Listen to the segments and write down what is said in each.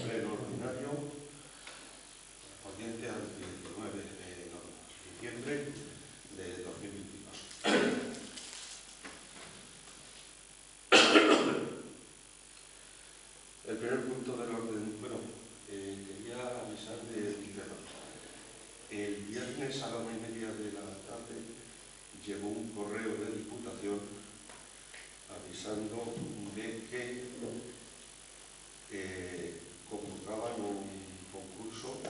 pleno ordinario correspondiente al 19 de diciembre de 2022. El primer punto del orden, quería avisar el viernes a la 1:30 de la tarde llegó un correo de Diputación avisando de que convocaban un concurso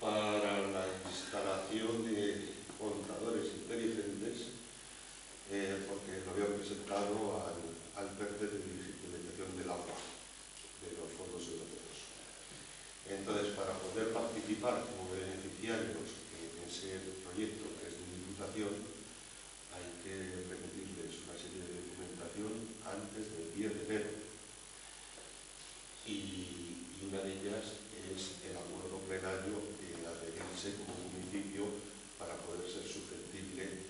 para la instalación de contadores inteligentes porque lo habían presentado al PERTE de Digitalización del Agua de los fondos europeos. Entonces, para poder participar como beneficiarios en ese proyecto que es de Diputación, hay que remitirles una serie de documentación antes del 10 de enero. Y una de ellas es el acuerdo plenario de adherirse como municipio para poder ser susceptible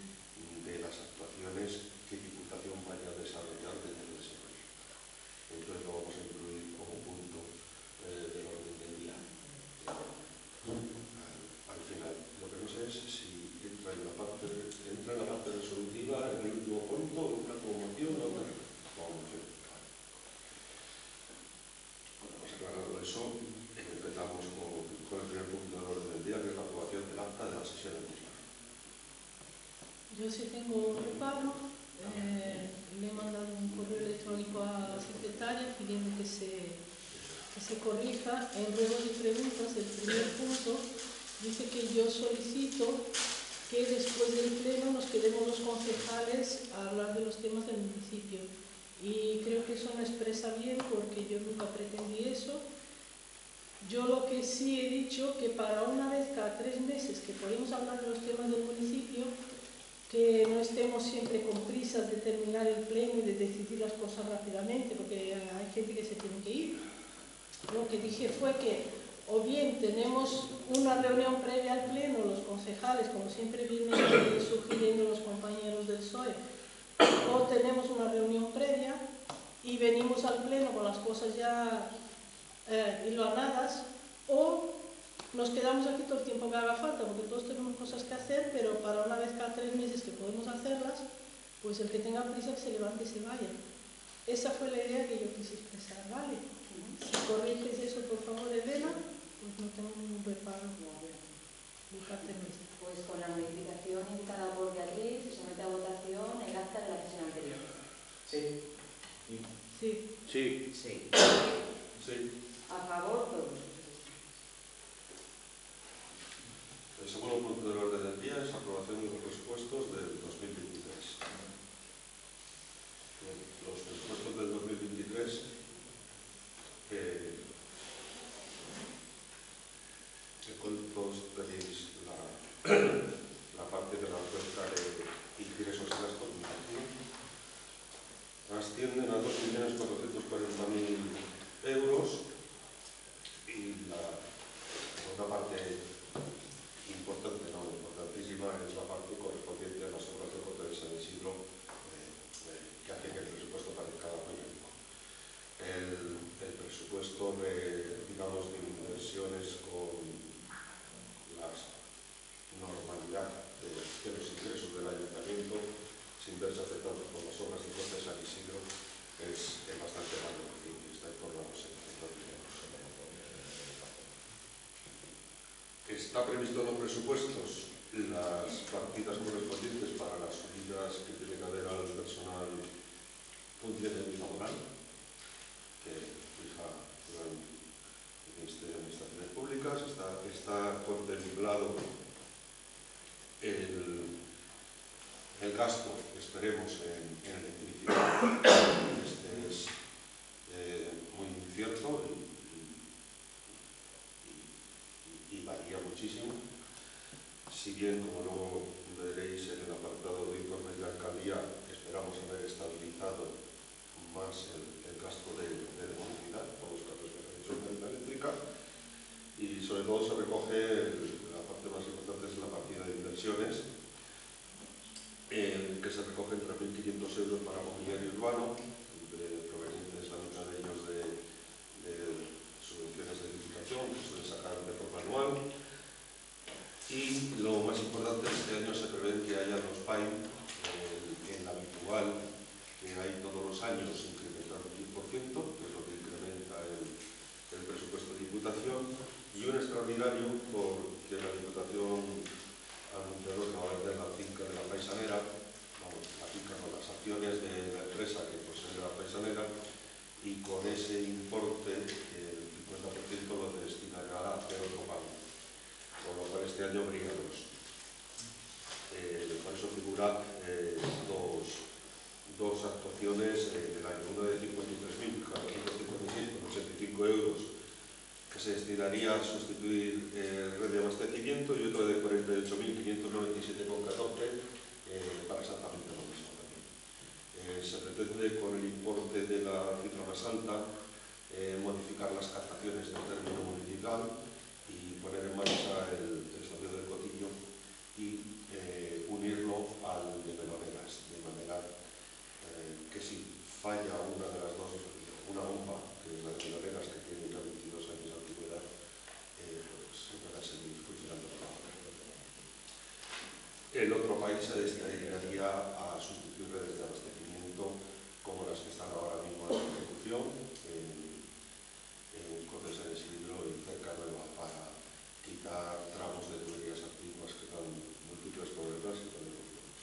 de las actuaciones que Diputación vaya a desarrollar dentro de ese proyecto. Entonces lo vamos a incluir como punto del orden del día. Al final, lo que no sé es si entra en la parte resolutiva, en el último punto, una como moción o una como moción. Bueno, pues aclarado eso, empezamos con el primer punto del orden del día, que es la aprobación del acta de la sesión anterior. Yo sí tengo un reparo. Le he mandado un correo electrónico a la secretaria pidiendo que se corrija. En ruegos y preguntas, el primer punto dice que yo solicito que después del pleno nos quedemos los concejales a hablar de los temas del municipio. Y creo que eso no expresa bien porque yo nunca pretendí eso. Yo lo que sí he dicho que para una vez cada 3 meses que podemos hablar de los temas del municipio, que no estemos siempre con prisas de terminar el pleno y de decidir las cosas rápidamente, porque hay gente que se tiene que ir. Lo que dije fue que o bien tenemos una reunión previa al pleno, los concejales, como siempre vienen sugiriendo los compañeros del PSOE, o tenemos una reunión previa y venimos al pleno con las cosas ya hilvanadas, o nos quedamos aquí todo el tiempo que haga falta, porque todos tenemos cosas que hacer, pero para una vez cada 3 meses que podemos hacerlas, pues el que tenga prisa que se levante y se vaya. Esa fue la idea que yo quise expresar, ¿vale? Si corriges eso, por favor, Elena, pues no tengo ningún reparo. Pues con la modificación indicada por Beatriz, se somete a votación el acta de la sesión anterior. Sí. Sí. Sí. Sí. Sí. A favor, todos. El segundo punto del orden del día es aprobación de los presupuestos del 2023. Los presupuestos del 2023 todos tenéis la parte de la cuenta de ingresos y gastos ascienden a 2.440.000 euros y la otra parte importante, no, importantísima, es la parte correspondiente a las obras de Cota de San Isidro que hacen que el presupuesto parezca muy rico. El presupuesto de inversiones con la normalidad de los ingresos del ayuntamiento, sin verse afectados por las obras de Cota de San Isidro, es bastante malo, está en torno a los 700.000 euros. Está previsto en los presupuestos las partidas correspondientes para las subidas que tiene que haber al personal funcionario y laboral que fija el Ministerio de Administraciones Públicas. Está contemplado el gasto, esperemos, en electricidad. Este es muy incierto y varía muchísimo. Si bien, como luego veréis en el apartado de informes de alcaldía, esperamos haber estabilizado más el gasto de electricidad por los casos que se han hecho en la eléctrica, y sobre todo se recoge la parte más importante, es la partida de inversiones, que se recogen 3.500 euros para mobiliario urbano, provenientes la mitad de ellos de Y lo más importante, este año se prevé que haya los PAIM, el habitual que hay todos los años, incrementar un 10%, que es lo que incrementa el presupuesto de Diputación, y un extraordinario porque la Diputación ha anunciado que va a vender la finca de la Paisanera, vamos, la finca con las acciones de la empresa que posee la Paisanera, y con ese importe el 50% lo destinará a hacer otro pago, con lo cual este año habría dos. Por eso figura dos actuaciones del año, una de 53.456,85 euros que se destinaría a sustituir red de abastecimiento, y otra de 48.597,14 para exactamente lo mismo también. Se pretende, con el importe de la cifra más alta, modificar las captaciones del término municipal y poner en marcha el estadio del Cotillo y unirlo al de Meloneras, de manera que si falla una de las dos, una bomba, que es la de Meloneras, que tiene ya 22 años de antigüedad, pues se pueda seguir funcionando con la otra. El otro país se destinaría a sustituir redes de abastecimiento como las que están ahora mismo en ejecución en Coto de San Isidro y cerca Nueva, para quitar tramos de tuberías antiguas que dan múltiples problemas y poner los nuevos.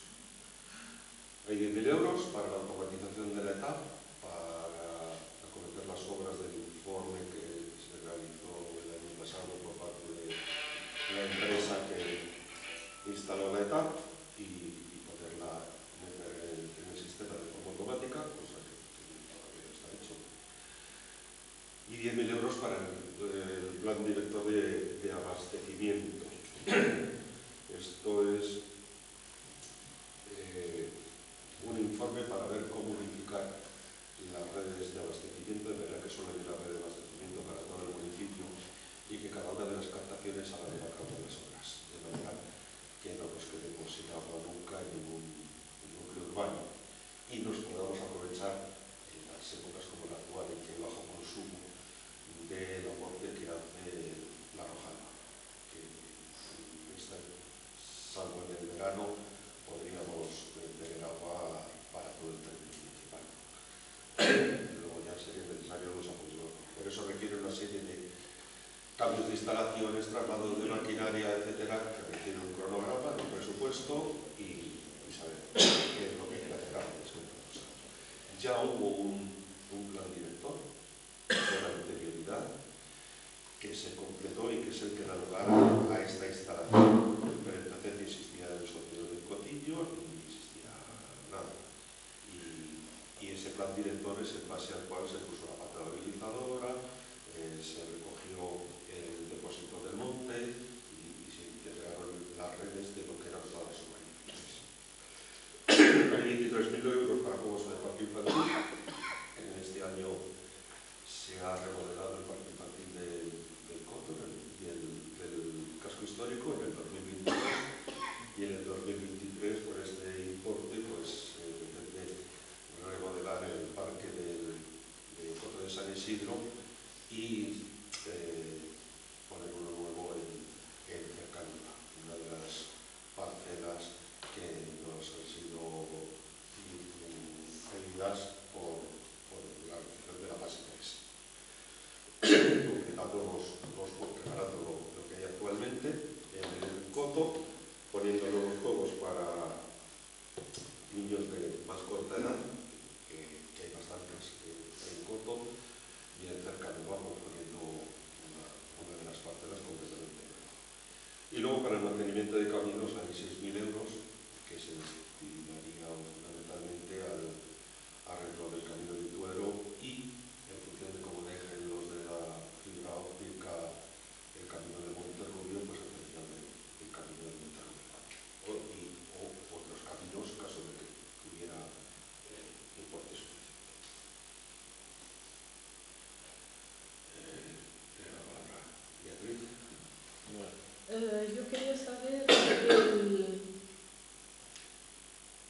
Hay 10.000 euros para la automatización de la etapa, para acometer las obras del informe que se realizó el año pasado por parte de la empresa que instaló la etapa y poderla meter en el sistema de forma automática, cosa que todavía no está hecho. Y 10.000 euros para el plan director de abastecimiento. Esto es un informe para ver cómo unificar las redes de abastecimiento, de manera que solo hay una red de abastecimiento para todo el municipio y que cada una de las captaciones haga de cada una de las obras, de manera que no nos quedemos sin agua nunca en ningún núcleo urbano y nos podamos aprovechar en las épocas como la actual, en que hay bajo consumo del aporte que hace la Rojana, que salvo en el verano podríamos tener agua para todo el término municipal. Luego ya sería necesario los apoyos. Por eso requiere una serie de cambios de instalaciones, traslados de maquinaria, etcétera, que requiere un cronograma, un presupuesto y saber qué es lo que hay que hacer antes. Ya hubo un plan director con anterioridad que se completó y que es el que da lugar a esta instalación. Pero entonces ni existía el socio del Cotillo ni existía nada. Y ese plan director es en base al cual se puso la pata habilitadora, se recogió el depósito del monte y se integraron las redes de lo que eran todas las urbanizaciones. Hay 23.000 euros para juegos de parque infantil. En este año se ha remodelado el parque infantil del Coto y del casco histórico en el 2022, y en el 2023 por este importe pues pretende remodelar el parque del Coto de San Isidro y poner uno nuevo en Cercanía, una de las parcelas que nos han sido pedidas por la organización de la fase 3. Completando preparando lo que hay actualmente en el Coto, poniendo nuevos juegos para niños de más corta edad, que hay bastantes en Coto, y en Cercanía vamos poniendo una de las parcelas completamente nueva. Y luego para el mantenimiento de caminos hay 6.000 euros que se destinaría fundamentalmente al arreglo del camino de Tuero y, en función de cómo dejen los de la fibra óptica el camino de Monterrubio, pues atención el camino de Monterrubio o otros caminos en caso de que tuviera importe suficiente. Tiene la palabra Beatriz. Yo quería saber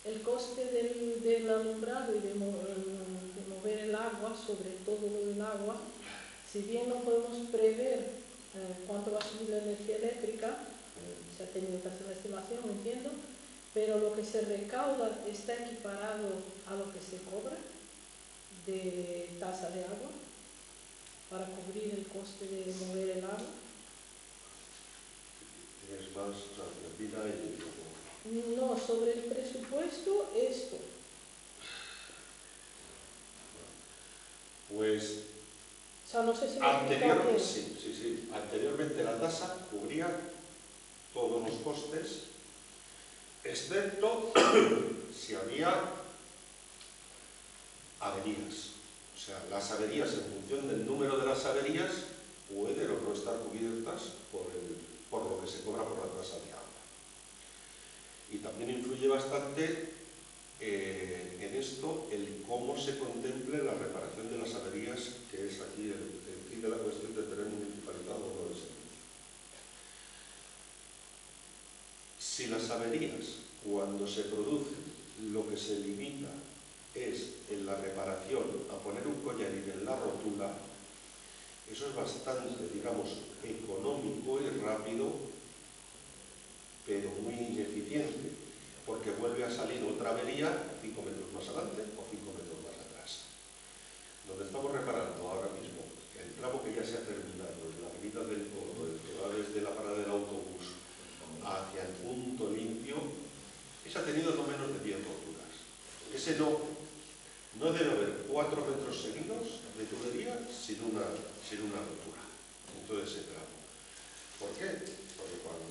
el coste del alumbrado y de mover el agua, sobre todo lo del agua. Si bien no podemos prever cuánto va a subir la energía eléctrica, se ha tenido que hacer la estimación, entiendo, pero lo que se recauda está equiparado a lo que se cobra de tasa de agua para cubrir el coste de mover el agua. Es más, o sea, vida y luego... No, sobre el presupuesto, esto. Pues O sea, no sé si me explico bien. sí. Anteriormente la tasa cubría todos los costes, excepto si había averías. O sea, las averías, en función del número de las averías, pueden o no estar cubiertas por lo que se cobra por la tasa de agua. Y también influye bastante en esto el cómo se contemple la reparación de las averías, que es aquí el fin de la cuestión de tener municipalizado o no el servicio. Si las averías, cuando se producen, lo que se limita es en la reparación a poner un collarín en la rótula, eso es bastante, digamos, económico y rápido, pero muy ineficiente, porque vuelve a salir otra avería 5 metros más adelante o 5 metros más atrás. Donde estamos reparando ahora mismo, el tramo que ya se ha terminado, en la avenida del Coto, el que va desde la parada del autobús hacia el punto limpio, ese ha tenido no menos de 10 roturas. Ese no debe haber 4 metros seguidos de tubería sin una rotura en todo ese tramo. ¿Por qué? Porque cuando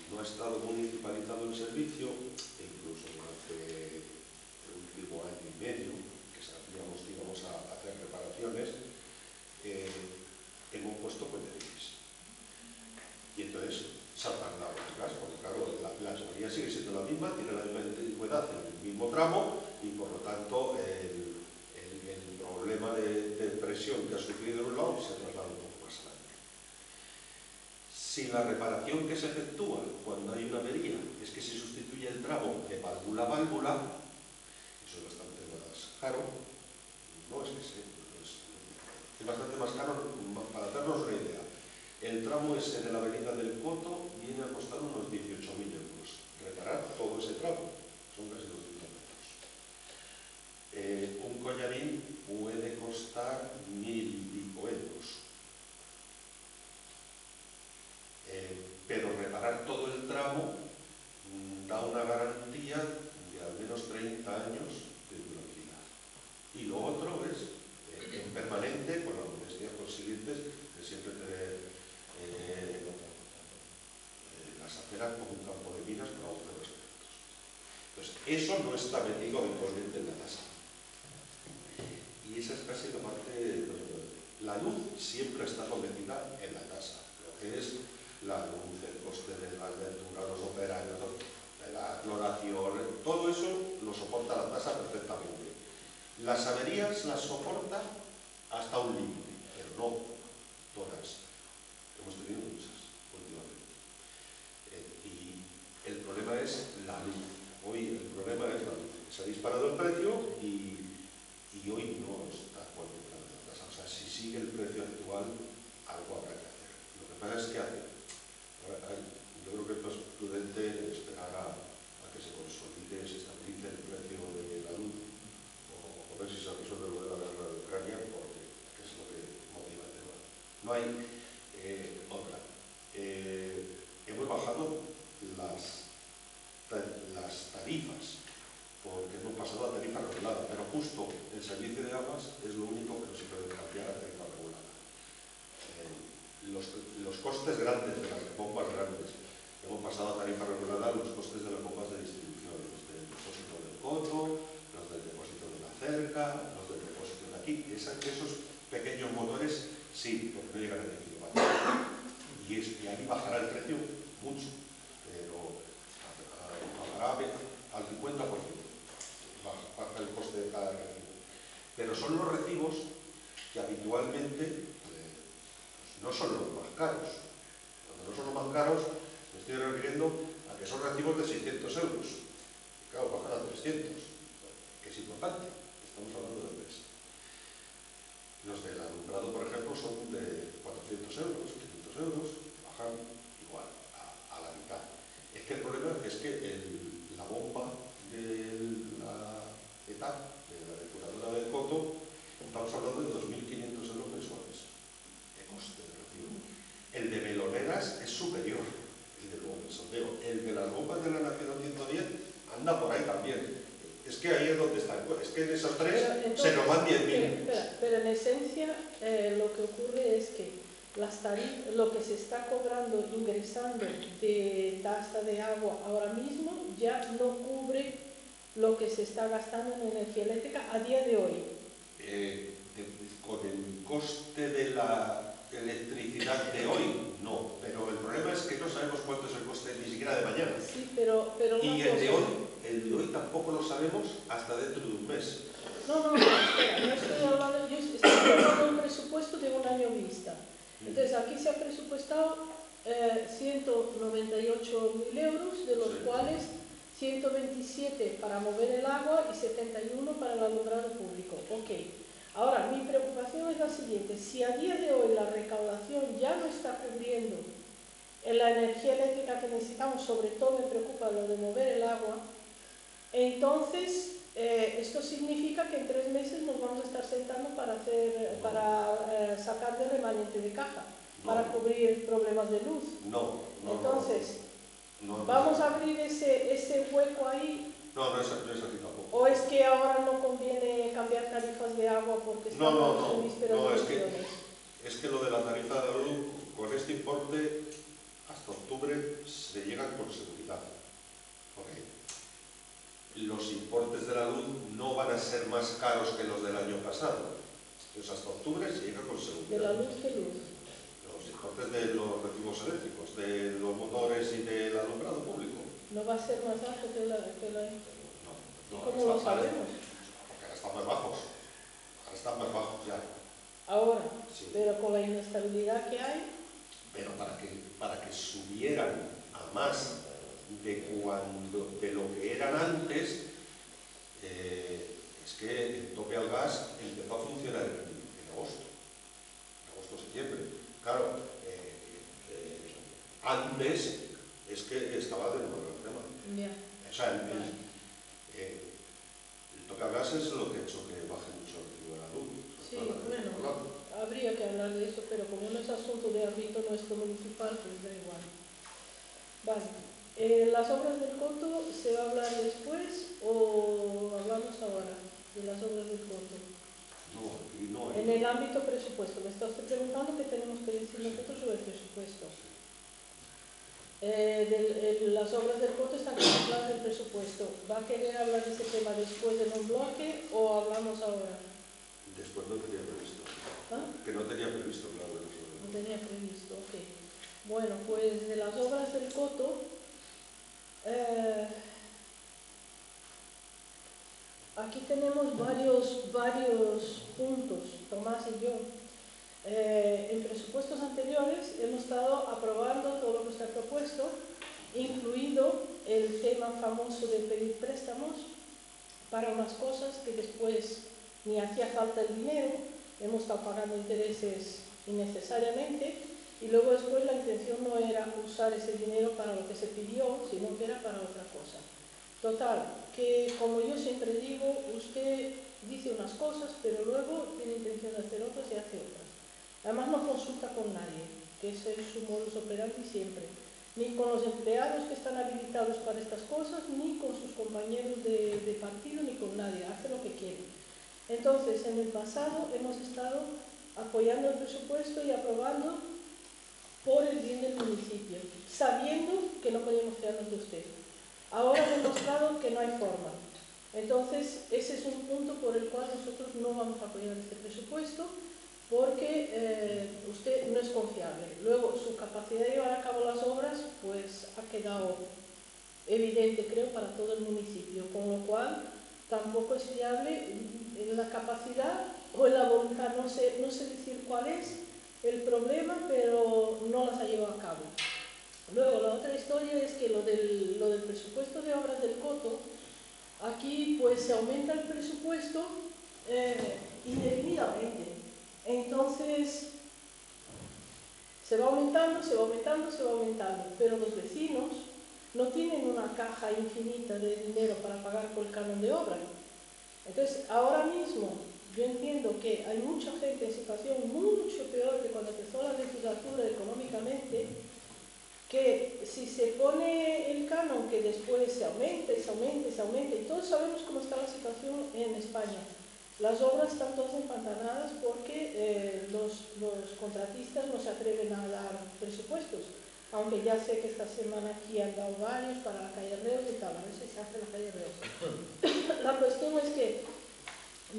no ha estado municipalizado el servicio, e incluso durante el último año y medio, que sabíamos que íbamos a hacer reparaciones, hemos puesto collarines. Y entonces saltan las gas, porque claro, la tubería sigue siendo la misma, tiene la misma antigüedad en el mismo tramo, y por lo tanto el problema de presión que ha sufrido en un lado se traslada un poco más adelante. Si la reparación que se efectúa cuando hay una avería es que se sustituye el tramo de válvula a válvula, eso es bastante más caro. No es que es bastante más caro. Para hacernos una idea, el tramo ese de la avenida del Coto viene a costar unos 18.000 euros. Reparar todo ese tramo son casi 200 metros. Un collarín puede costar 1.000 y pico euros. Pero reparar todo el tramo da una garantía de al menos 30 años de durabilidad. Y lo otro es, en permanente, con las molestias consiguientes, de siempre tener las aceras como un campo de minas con agujeros perfectos. Entonces, eso no está metido habitualmente en la tasa. Y esa es casi la parte... La luz siempre está metida en la tasa. Lo que es la luz, el coste de la altura, los operarios, la cloración, todo eso lo soporta la tasa perfectamente. Las averías las soporta hasta un límite, pero no todas. Hemos tenido muchas últimamente. Y el problema es la luz. Hoy el problema es la luz. Se ha disparado el precio y hoy no está contemplando la tasa. O sea, si sigue el precio actual, algo habrá que hacer. Lo que pasa es que yo creo que es más prudente esperar a que se consolide, se estabilice el precio de la luz o ver si se resuelve lo de la guerra de Ucrania, porque es lo que motiva el tema. No hay otra. Hemos bajado las tarifas porque hemos pasado a tarifa regulada, pero justo el servicio de aguas es lo único que no se puede cambiar a tarifa regulada. Los costes grandes de las bombas grandes hemos pasado a tarifa regulada los costes de las bombas de distribución, los del depósito del Coto, los del depósito de la Cerca, los del depósito de aquí. Esos pequeños motores sí, porque no llegan a 10 kilovatios. Y ahí bajará el precio mucho, pero bajará al 50%. Baja el coste de cada recibo. Pero son los recibos que habitualmente no son los más caros. Cuando no son los más caros, me estoy refiriendo a que son recibos de 600 euros. Y claro, bajan a 300, que es importante. Estamos hablando de mes. Los del alumbrado, por ejemplo, son de 400 euros, 500 euros, bajan y igual, a la mitad. Es que el problema es que la bomba de la ETAC, de la depuradora del Coto, estamos hablando de 2.500 euros mensuales de coste de recibo. El de Meloneras es superior, el del bombesondeo. El de las bombas de la Nacional 110 anda por ahí también. Es que ahí es donde está. Es que en esos tres entonces, se nos van 10.000. Pero en esencia lo que ocurre es que las tarifas, lo que se está cobrando, ingresando de tasa de agua ahora mismo ya no cubre lo que se está gastando en energía eléctrica a día de hoy. Con el coste de la electricidad de hoy, no. Pero el problema es que no sabemos cuánto es el coste ni siquiera de mañana. Sí, pero y el de hoy tampoco lo sabemos hasta dentro de un mes. No, espera, no estoy hablando, yo estoy hablando de un presupuesto de un año vista. Entonces aquí se ha presupuestado 198.000 euros, de los cuales 127 para mover el agua y 71 para el alumbrado público. Ok. Ahora, mi preocupación es la siguiente. Si a día de hoy la recaudación ya no está cubriendo la energía eléctrica que necesitamos, sobre todo me preocupa lo de mover el agua, entonces esto significa que en 3 meses nos vamos a estar sentando para sacar de remanente de caja, para cubrir problemas de luz. Entonces, ¿vamos a abrir ese hueco ahí? No es así tampoco. ¿O es que ahora no conviene cambiar tarifas de agua porque estamos en vísperas de elecciones? Es que lo de la tarifa de la luz, con este importe, hasta octubre se llega con seguridad. Okay. Los importes de la luz no van a ser más caros que los del año pasado. Entonces hasta octubre se llega con seguridad. ¿De la luz qué luz? Los importes de los recibos eléctricos, de los motores y del alumbrado público. ¿No va a ser más alto que la... No, ¿Cómo lo sabemos? Porque ahora están más bajos. Ahora están más bajos ya. Ahora, sí. Pero con la inestabilidad que hay... Pero para que subieran a más de lo que eran antes, es que el tope al gas empezó a funcionar en agosto-septiembre. Claro, antes es que estaba de nuevo el tema. Yeah. O sea, el tope al gas es lo que ha hecho que baje mucho el recibo de la luz. Sí, bueno, habría que hablar de eso, pero como no es asunto de ámbito nuestro municipal, pues da igual. Vale. ¿Las obras del Coto se va a hablar después o hablamos ahora de las obras del Coto? No. En el ámbito presupuesto, me está usted preguntando qué tenemos que decir nosotros sobre el presupuesto. Las obras del Coto están contempladas en el presupuesto. ¿Va a querer hablar de ese tema después en un bloque o hablamos ahora? Después no tenía previsto. ¿Ah? Que no tenía previsto, claro. No tenía previsto, ok. Bueno, pues de las obras del Coto, aquí tenemos varios puntos, Tomás y yo. En presupuestos anteriores hemos estado aprobando todo lo que está propuesto, incluido el tema famoso de pedir préstamos para unas cosas que después ni hacía falta el dinero, hemos estado pagando intereses innecesariamente y luego después la intención no era usar ese dinero para lo que se pidió, sino que era para otra cosa. Total, que como yo siempre digo, usted dice unas cosas, pero luego tiene intención de hacer otras y hace otras. Además no consulta con nadie, que ese es su modus operandi siempre. Ni con los empleados que están habilitados para estas cosas, ni con sus compañeros de partido, ni con nadie. Hace lo que quiere. Entonces, en el pasado hemos estado apoyando el presupuesto y aprobando por el bien del municipio, sabiendo que no podíamos fiarnos de usted. Ahora ha demostrado que no hay forma. Entonces, ese es un punto por el cual nosotros no vamos a apoyar este presupuesto, porque usted no es confiable. Luego, su capacidad de llevar a cabo las obras, pues ha quedado evidente, creo, para todo el municipio, con lo cual tampoco es fiable en la capacidad o en la voluntad, no sé decir cuál es el problema, pero no las ha llevado a cabo. Luego, la otra historia es que lo del presupuesto de obras del Coto, aquí pues se aumenta el presupuesto indefinidamente. Entonces, Se va aumentando, se va aumentando, se va aumentando, pero los vecinos no tienen una caja infinita de dinero para pagar por el canon de obra. Entonces, ahora mismo, yo entiendo que hay mucha gente en situación mucho peor que cuando empezó la legislatura económicamente, que si se pone el canon, que después se aumenta y se aumenta y se aumenta, y todos sabemos cómo está la situación en España. Las obras están todas empantanadas porque los contratistas no se atreven a dar presupuestos, aunque ya sé que esta semana aquí han dado varios para la calle Reus y tal, a ver si se hace la calle Reus. La cuestión es que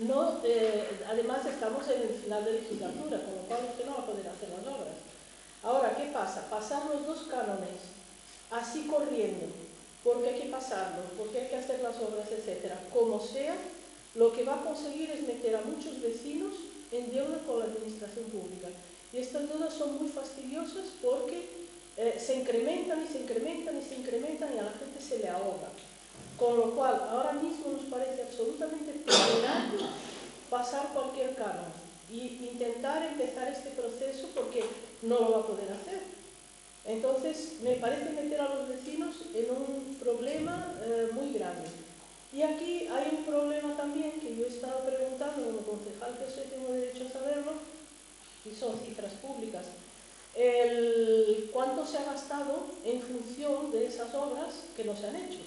no, además estamos en el final de legislatura, con lo cual usted no va a poder hacer las obras. Ahora, ¿qué pasa? Pasar los dos cánones así corriendo, porque hay que pasarlos, porque hay que hacer las obras, etcétera, como sea, lo que va a conseguir es meter a muchos vecinos en deuda con la administración pública. Y estas deudas son muy fastidiosas porque se incrementan y se incrementan y se incrementan y a la gente se le ahoga. Con lo cual, ahora mismo nos parece absolutamente temerario pasar cualquier canon y intentar empezar este proceso porque no lo va a poder hacer. Entonces, me parece meter a los vecinos en un problema muy grande. Y aquí hay un problema también que yo he estado preguntando como concejal, que soy, tengo derecho a saberlo, y son cifras públicas. ¿Cuánto se ha gastado en función de esas obras que no se han hecho?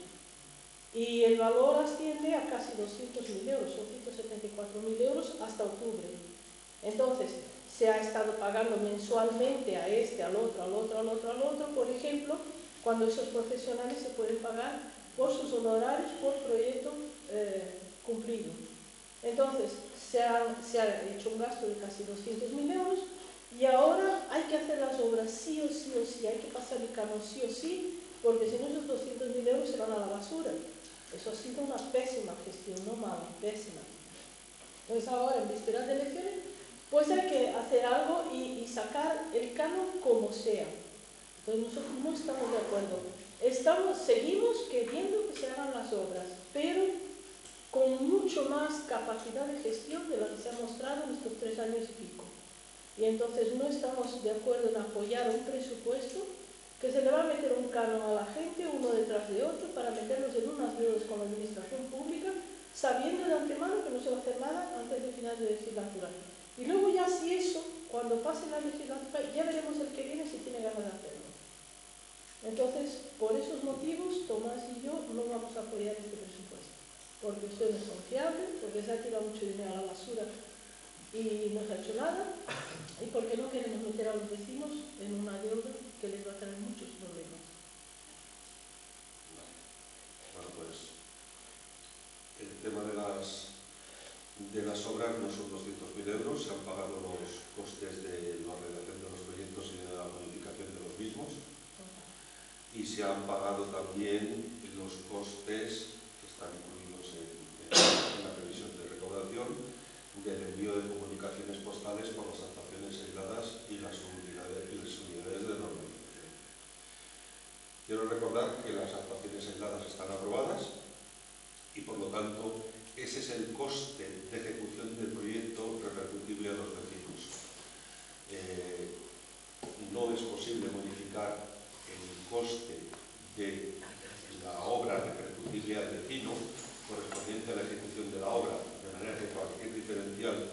Y el valor asciende a casi 200.000 euros, son 174.000 euros hasta octubre. Entonces, se ha estado pagando mensualmente a este, al otro, al otro, al otro, al otro, por ejemplo, cuando esos profesionales se pueden pagar por sus honorarios por proyecto cumplido. Entonces, se ha hecho un gasto de casi 200.000 euros y ahora hay que hacer las obras sí o sí o sí, hay que pasar el canon sí o sí, porque si no esos 200.000 euros se van a la basura. Eso ha sido una pésima gestión, no mala, pésima. Entonces ahora, en vísperas de elecciones, pues hay que hacer algo y sacar el canon como sea. Entonces nosotros no estamos de acuerdo. Seguimos queriendo que se hagan las obras, pero con mucho más capacidad de gestión de la que se ha mostrado en estos 3 años y pico. Y entonces no estamos de acuerdo en apoyar un presupuesto que se le va a meter un canon a la gente, uno detrás de otro, para meterlos en unas deudas con la administración pública, sabiendo de antemano que no se va a hacer nada antes del final de legislatura. Y luego ya si eso, cuando pase la legislatura, ya veremos el que viene si tiene ganas de hacerlo. Entonces, por esos motivos, Tomás y yo no vamos a apoyar este presupuesto, porque esto no es confiable, porque se ha tirado mucho dinero a la basura y no se ha hecho nada, y porque no queremos meter a los vecinos en una deuda que les va a traer muchos problemas. Bueno, pues el tema de las obras no son 200.000 euros, se han pagado los costes de la redacción de los proyectos y de la modificación de los mismos, y se han pagado también los costes que están incluidos en la previsión de recaudación del envío de comunicaciones postales por las actuaciones aisladas y las unidades de normalización. Quiero recordar que las actuaciones aisladas están aprobadas y, por lo tanto, ese es el coste de ejecución del proyecto repercutible a los vecinos. No es posible modificar el coste de la obra repercutible al vecino correspondiente a la ejecución de la obra, de manera que cualquier diferencial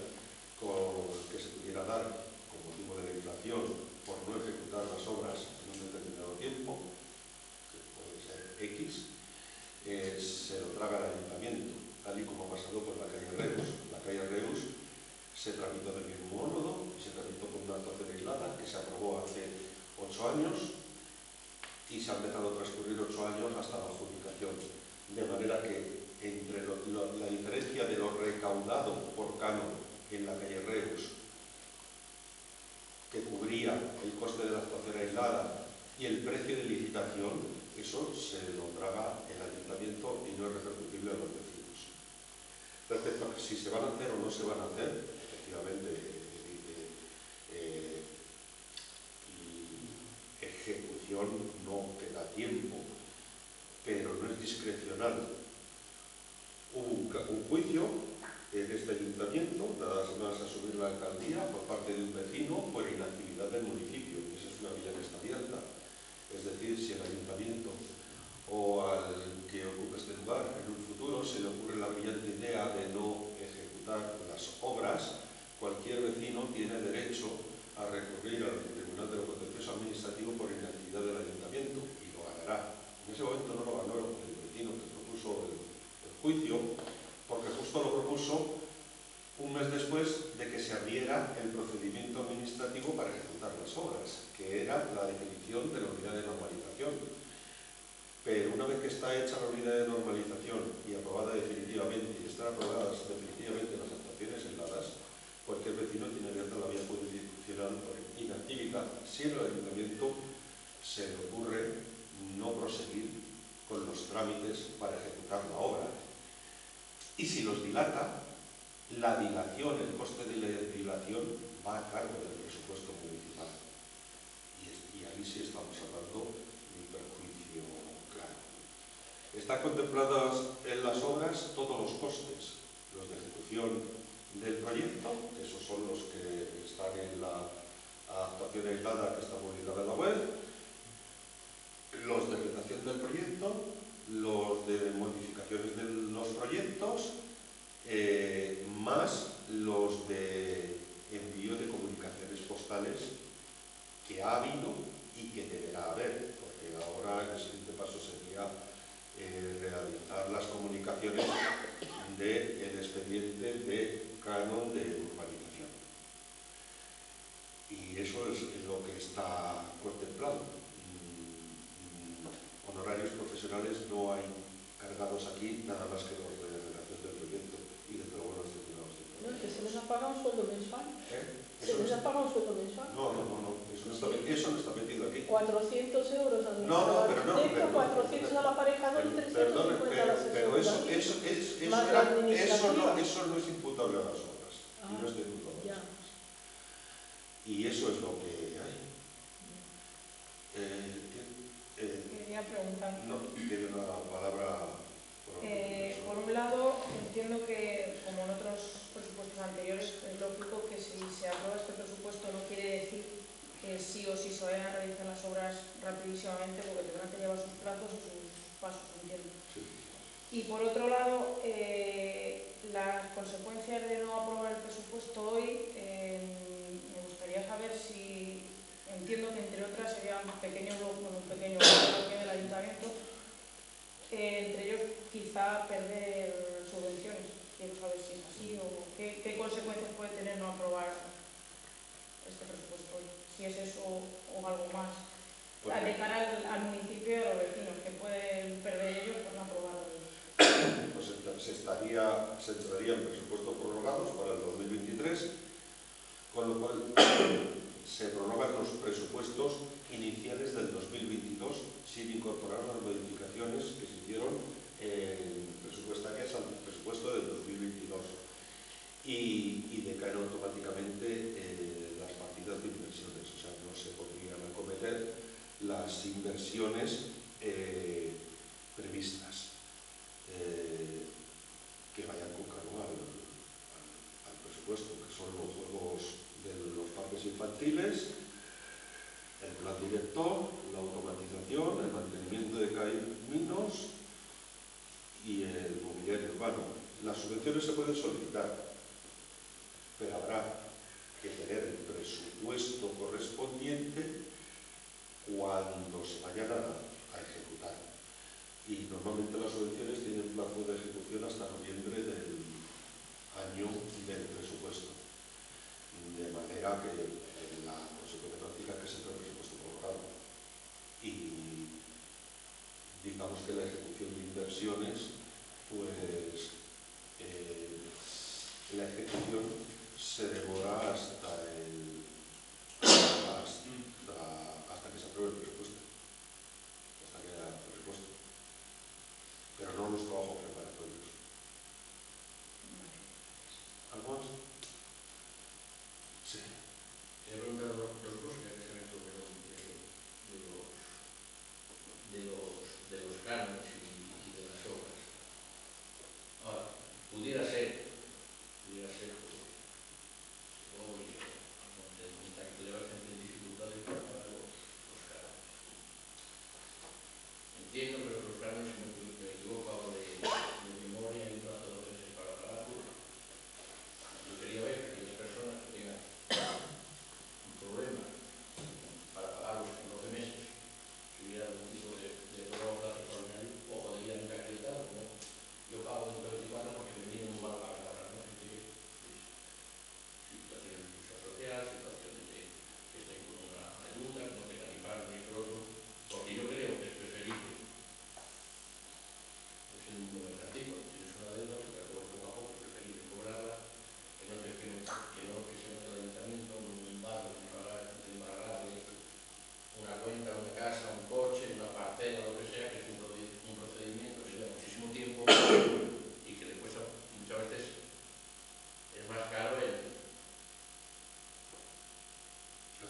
que se pudiera dar con motivo de la inflación por no ejecutar las obras en un determinado tiempo, que puede ser X, se lo traga el ayuntamiento, tal y como ha pasado con la calle Reus. La calle Reus se tramitó del mismo modo y se tramitó con una actuación aislada que se aprobó hace 8 años y se han empezado a transcurrir 8 años hasta la adjudicación. De manera que entre la diferencia de lo recaudado por canon en la calle Reus, que cubría el coste de la actuación aislada, y el precio de licitación, eso se lo traga el ayuntamiento y no es repercutible a los vecinos. Respecto a si se van a hacer o no se van a hacer, efectivamente, ejecución no queda tiempo, pero no es discrecional. Hubo un juicio en este ayuntamiento, nada más asumir la alcaldía, por parte de un vecino por inactividad del municipio. Ese es una vía que está abierta. Es decir, si el ayuntamiento o al que ocupe este lugar en un futuro se le ocurre la brillante idea de no ejecutar las obras, cualquier vecino tiene derecho a recurrir al Tribunal de lo Contencioso Administrativo por inactividad del ayuntamiento y lo ganará. En ese momento no lo ganó el vecino que propuso el juicio, porque justo lo propuso un mes después de que se abriera el procedimiento administrativo para ejecutar las obras, que era la definición de la unidad de normalización. Pero una vez que está hecha la unidad de normalización y aprobada definitivamente, y están aprobadas definitivamente las actuaciones enladas, cualquier vecino tiene abierta la vía jurisdiccional por inactividad si el ayuntamiento se le ocurre no proseguir con los trámites para ejecutar la obra. Y si los dilata, la dilación, el coste de la dilación va a cargo del presupuesto municipal. Y ahí sí estamos hablando de un perjuicio claro. Están contemplados en las obras todos los costes, los de ejecución del proyecto, que esos son los que están en la actuación aislada que está publicada en la web, los de redacción del proyecto, los de modificaciones de los proyectos, más los de envío de comunicaciones postales que ha habido y que deberá haber, porque ahora el siguiente paso sería realizar las comunicaciones del expediente de canon de urbanización. Y eso es lo que está contemplado. Honorarios profesionales no hay cargados aquí, nada más que los de redacción del proyecto y desde luego los titulados de proyecto. No, que se les ha pagado un sueldo mensual. ¿Se les ha pagado un sueldo mensual? No, eso no está metido aquí. 400 euros al No, pero no, arquitecto, 400 al aparejador y 350 a la pero eso no es imputable a las obras. Y no está imputable a las obras. Y eso es lo que hay. Quería preguntar. No, tiene la palabra. Por un lado, entiendo que, como en otros presupuestos anteriores, es lógico que si se aprueba este presupuesto no quiere decir que sí o sí se vayan a realizar las obras rapidísimamente, porque tendrán que llevar sus plazos y sus pasos, entiendo. Sí. Y por otro lado, las consecuencias de no aprobar el presupuesto hoy, me gustaría saber si, entiendo que entre otras serían un pequeño bloque del ayuntamiento, entre ellos quizá perder subvenciones. Quiero saber si es así o qué consecuencias puede tener no aprobar este presupuesto hoy, si es eso o algo más, de cara al municipio y a los vecinos, que pueden perder ellos por no aprobarlo. Pues se entrarían presupuestos prorrogados para el 2023, con lo cual se prorrogan los presupuestos iniciales del 2022 sin incorporar las modificaciones que se hicieron presupuestarias al presupuesto del 2022 y decaen automáticamente las partidas de inversiones, o sea, no se podrían acometer las inversiones previstas que vayan con cargo al presupuesto, que son los juegos de los parques infantiles, el plan director, la automatización, el mantenimiento de caminos y el mobiliario urbano. Las subvenciones se pueden solicitar, pero habrá que tener el presupuesto correspondiente cuando se vayan a ejecutar. Y normalmente las subvenciones tienen plazo de ejecución hasta noviembre del año del presupuesto. De manera que la consecuencia práctica es que se trae el presupuesto prorrogado. Y digamos que la ejecución de inversiones, pues la ejecución se demora hasta que se apruebe el presupuesto. Hasta que haya el presupuesto. Pero no los trabajos preparatorios. ¿Algo más? Sí. He preguntado dos cosas que se han hecho de los cánones y de las obras. Ahora, pudiera ser, hoy, a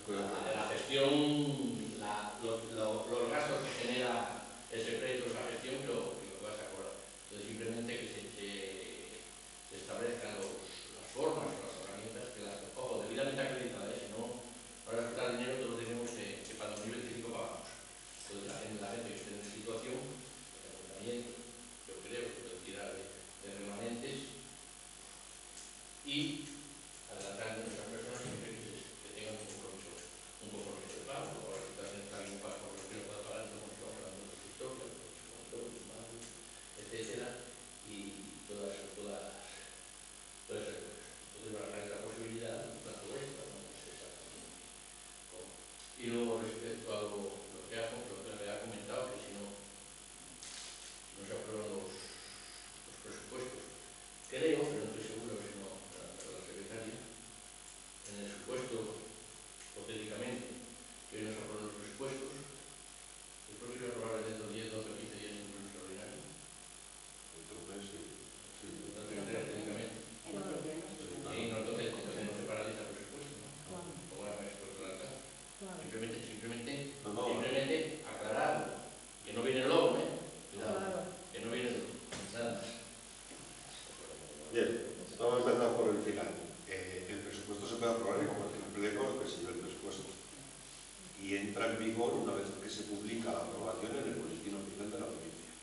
De la gestión, los gastos que genera ese crédito, esa gestión, lo que vas a cobrar. Entonces, simplemente que se establezcan las formas o las herramientas que las ojo, debidamente acreditadas, si no, para soltar dinero todos tenemos que para 2025 pagamos. Entonces, la gente que esté en esa situación, el ayuntamiento, yo creo que puede tirar de remanentes y adelantar a nuestras personas que tengan un compromiso de pago, o la situación está bien para por lo que no pueda pagar, como estamos hablando de historia, etcétera, y todas esas cosas. Entonces, para la posibilidad de un plazo extra, no sé exactamente cómo. Y luego, respecto a lo que ha comentado, que si no se aprueban los presupuestos, creo, pero no estoy seguro, si no, para la secretaria, en el supuesto, hipotéticamente, que no se aprueben los presupuestos, después se va a aprobar dentro de 10, 12, 15 días en un pleno extraordinario. Entonces, sí. Técnicamente. Y no, entonces no se paraliza el presupuesto, ¿no? Como era maestro de la casa. Simplemente aclarar que no viene el lobo, que no viene el lobo. Nada más. Bien, vamos a empezar por el final. El presupuesto se puede aprobar en cualquier pleno del presidente del presupuesto y entra en vigor una vez que se publica la aprobación en el boletín oficial de la provincia.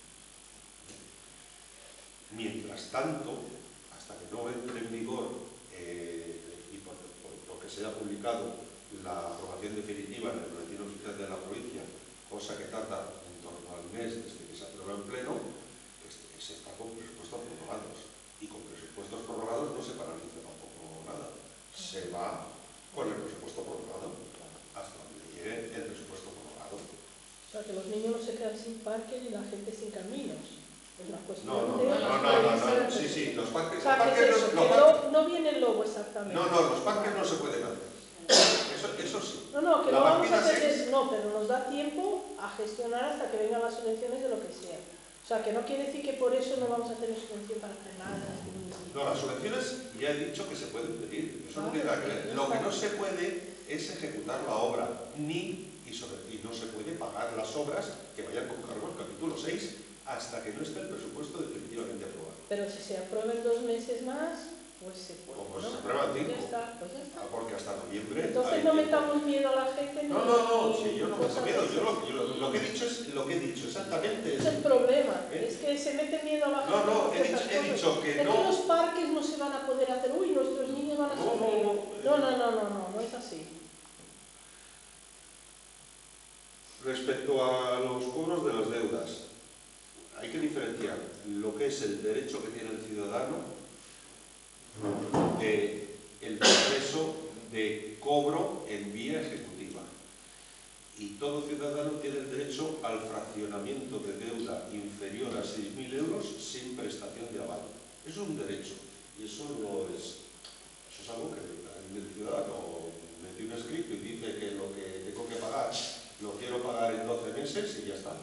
Mientras tanto, hasta que no entre en vigor y por lo que se haya publicado la aprobación definitiva en el boletín oficial de la provincia, cosa que tarda en torno al mes desde que se aprueba en pleno, se está con presupuestos prorrogados. Y con presupuestos prorrogados no se paraliza tampoco nada. Se va con el presupuesto prorrogado hasta donde llegue el presupuesto prorrogado. O sea, que los niños no se quedan sin parques y la gente sin caminos. Es una cuestión No. Sí, los parques. O sea, Los que parques es eso, no viene el lobo exactamente. no, los parques no se pueden hacer. Eso sí. No, que La no vamos a partida hacer no, pero nos da tiempo a gestionar hasta que vengan las subvenciones de lo que sea. O sea, que no quiere decir que por eso no vamos a tener subvención para frenadas. No, las subvenciones ya he dicho que se pueden pedir. Eso no tiene nada que ver. Lo que no se puede es ejecutar la obra, y no se puede pagar las obras que vayan con cargo al capítulo 6 hasta que no esté el presupuesto definitivamente aprobado. Pero si se aprueba en 2 meses más, pues se puede. Pues se aprueba en 5. Ya está, pues ya está. Porque hasta noviembre. Entonces no metamos miedo a la gente. No, sí, yo no meto miedo. Lo que he dicho exactamente. Es el problema, es que se mete miedo a la gente. No, he dicho que no. Es que los parques no se van a poder hacer. Uy, nuestros niños van a sufrir. No es así. Respecto a los cobros de las deudas, hay que diferenciar lo que es el derecho que tiene el ciudadano del proceso de cobro en vía ejecutiva. Y todo ciudadano tiene el derecho al fraccionamiento de deuda inferior a 6.000 euros sin prestación de aval. Eso es un derecho y eso es algo que el ciudadano mete un escrito y dice que lo que tengo que pagar lo quiero pagar en 12 meses y ya está.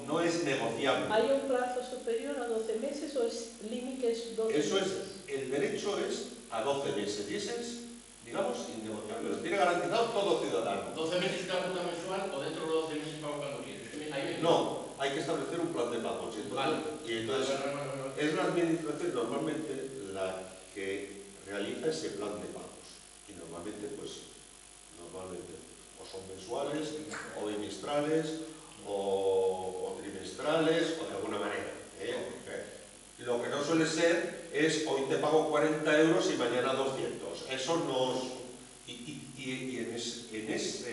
No es negociable. ¿Hay un plazo superior a 12 meses o es límite es 12 meses? Eso es, el derecho es a 12 meses y ese es, digamos, innegociable. Lo tiene garantizado todo ciudadano. 12 meses una cuota mensual o dentro de 12 meses pago cuando quieres. No, hay que establecer un plan de pagos. Y entonces es la administración normalmente la que realiza ese plan de pagos. Y normalmente o son mensuales, o bimestrales, o trimestrales, o de alguna manera. Lo que no suele ser es hoy te pago 40 euros y mañana 200. Eso no es... Y en esa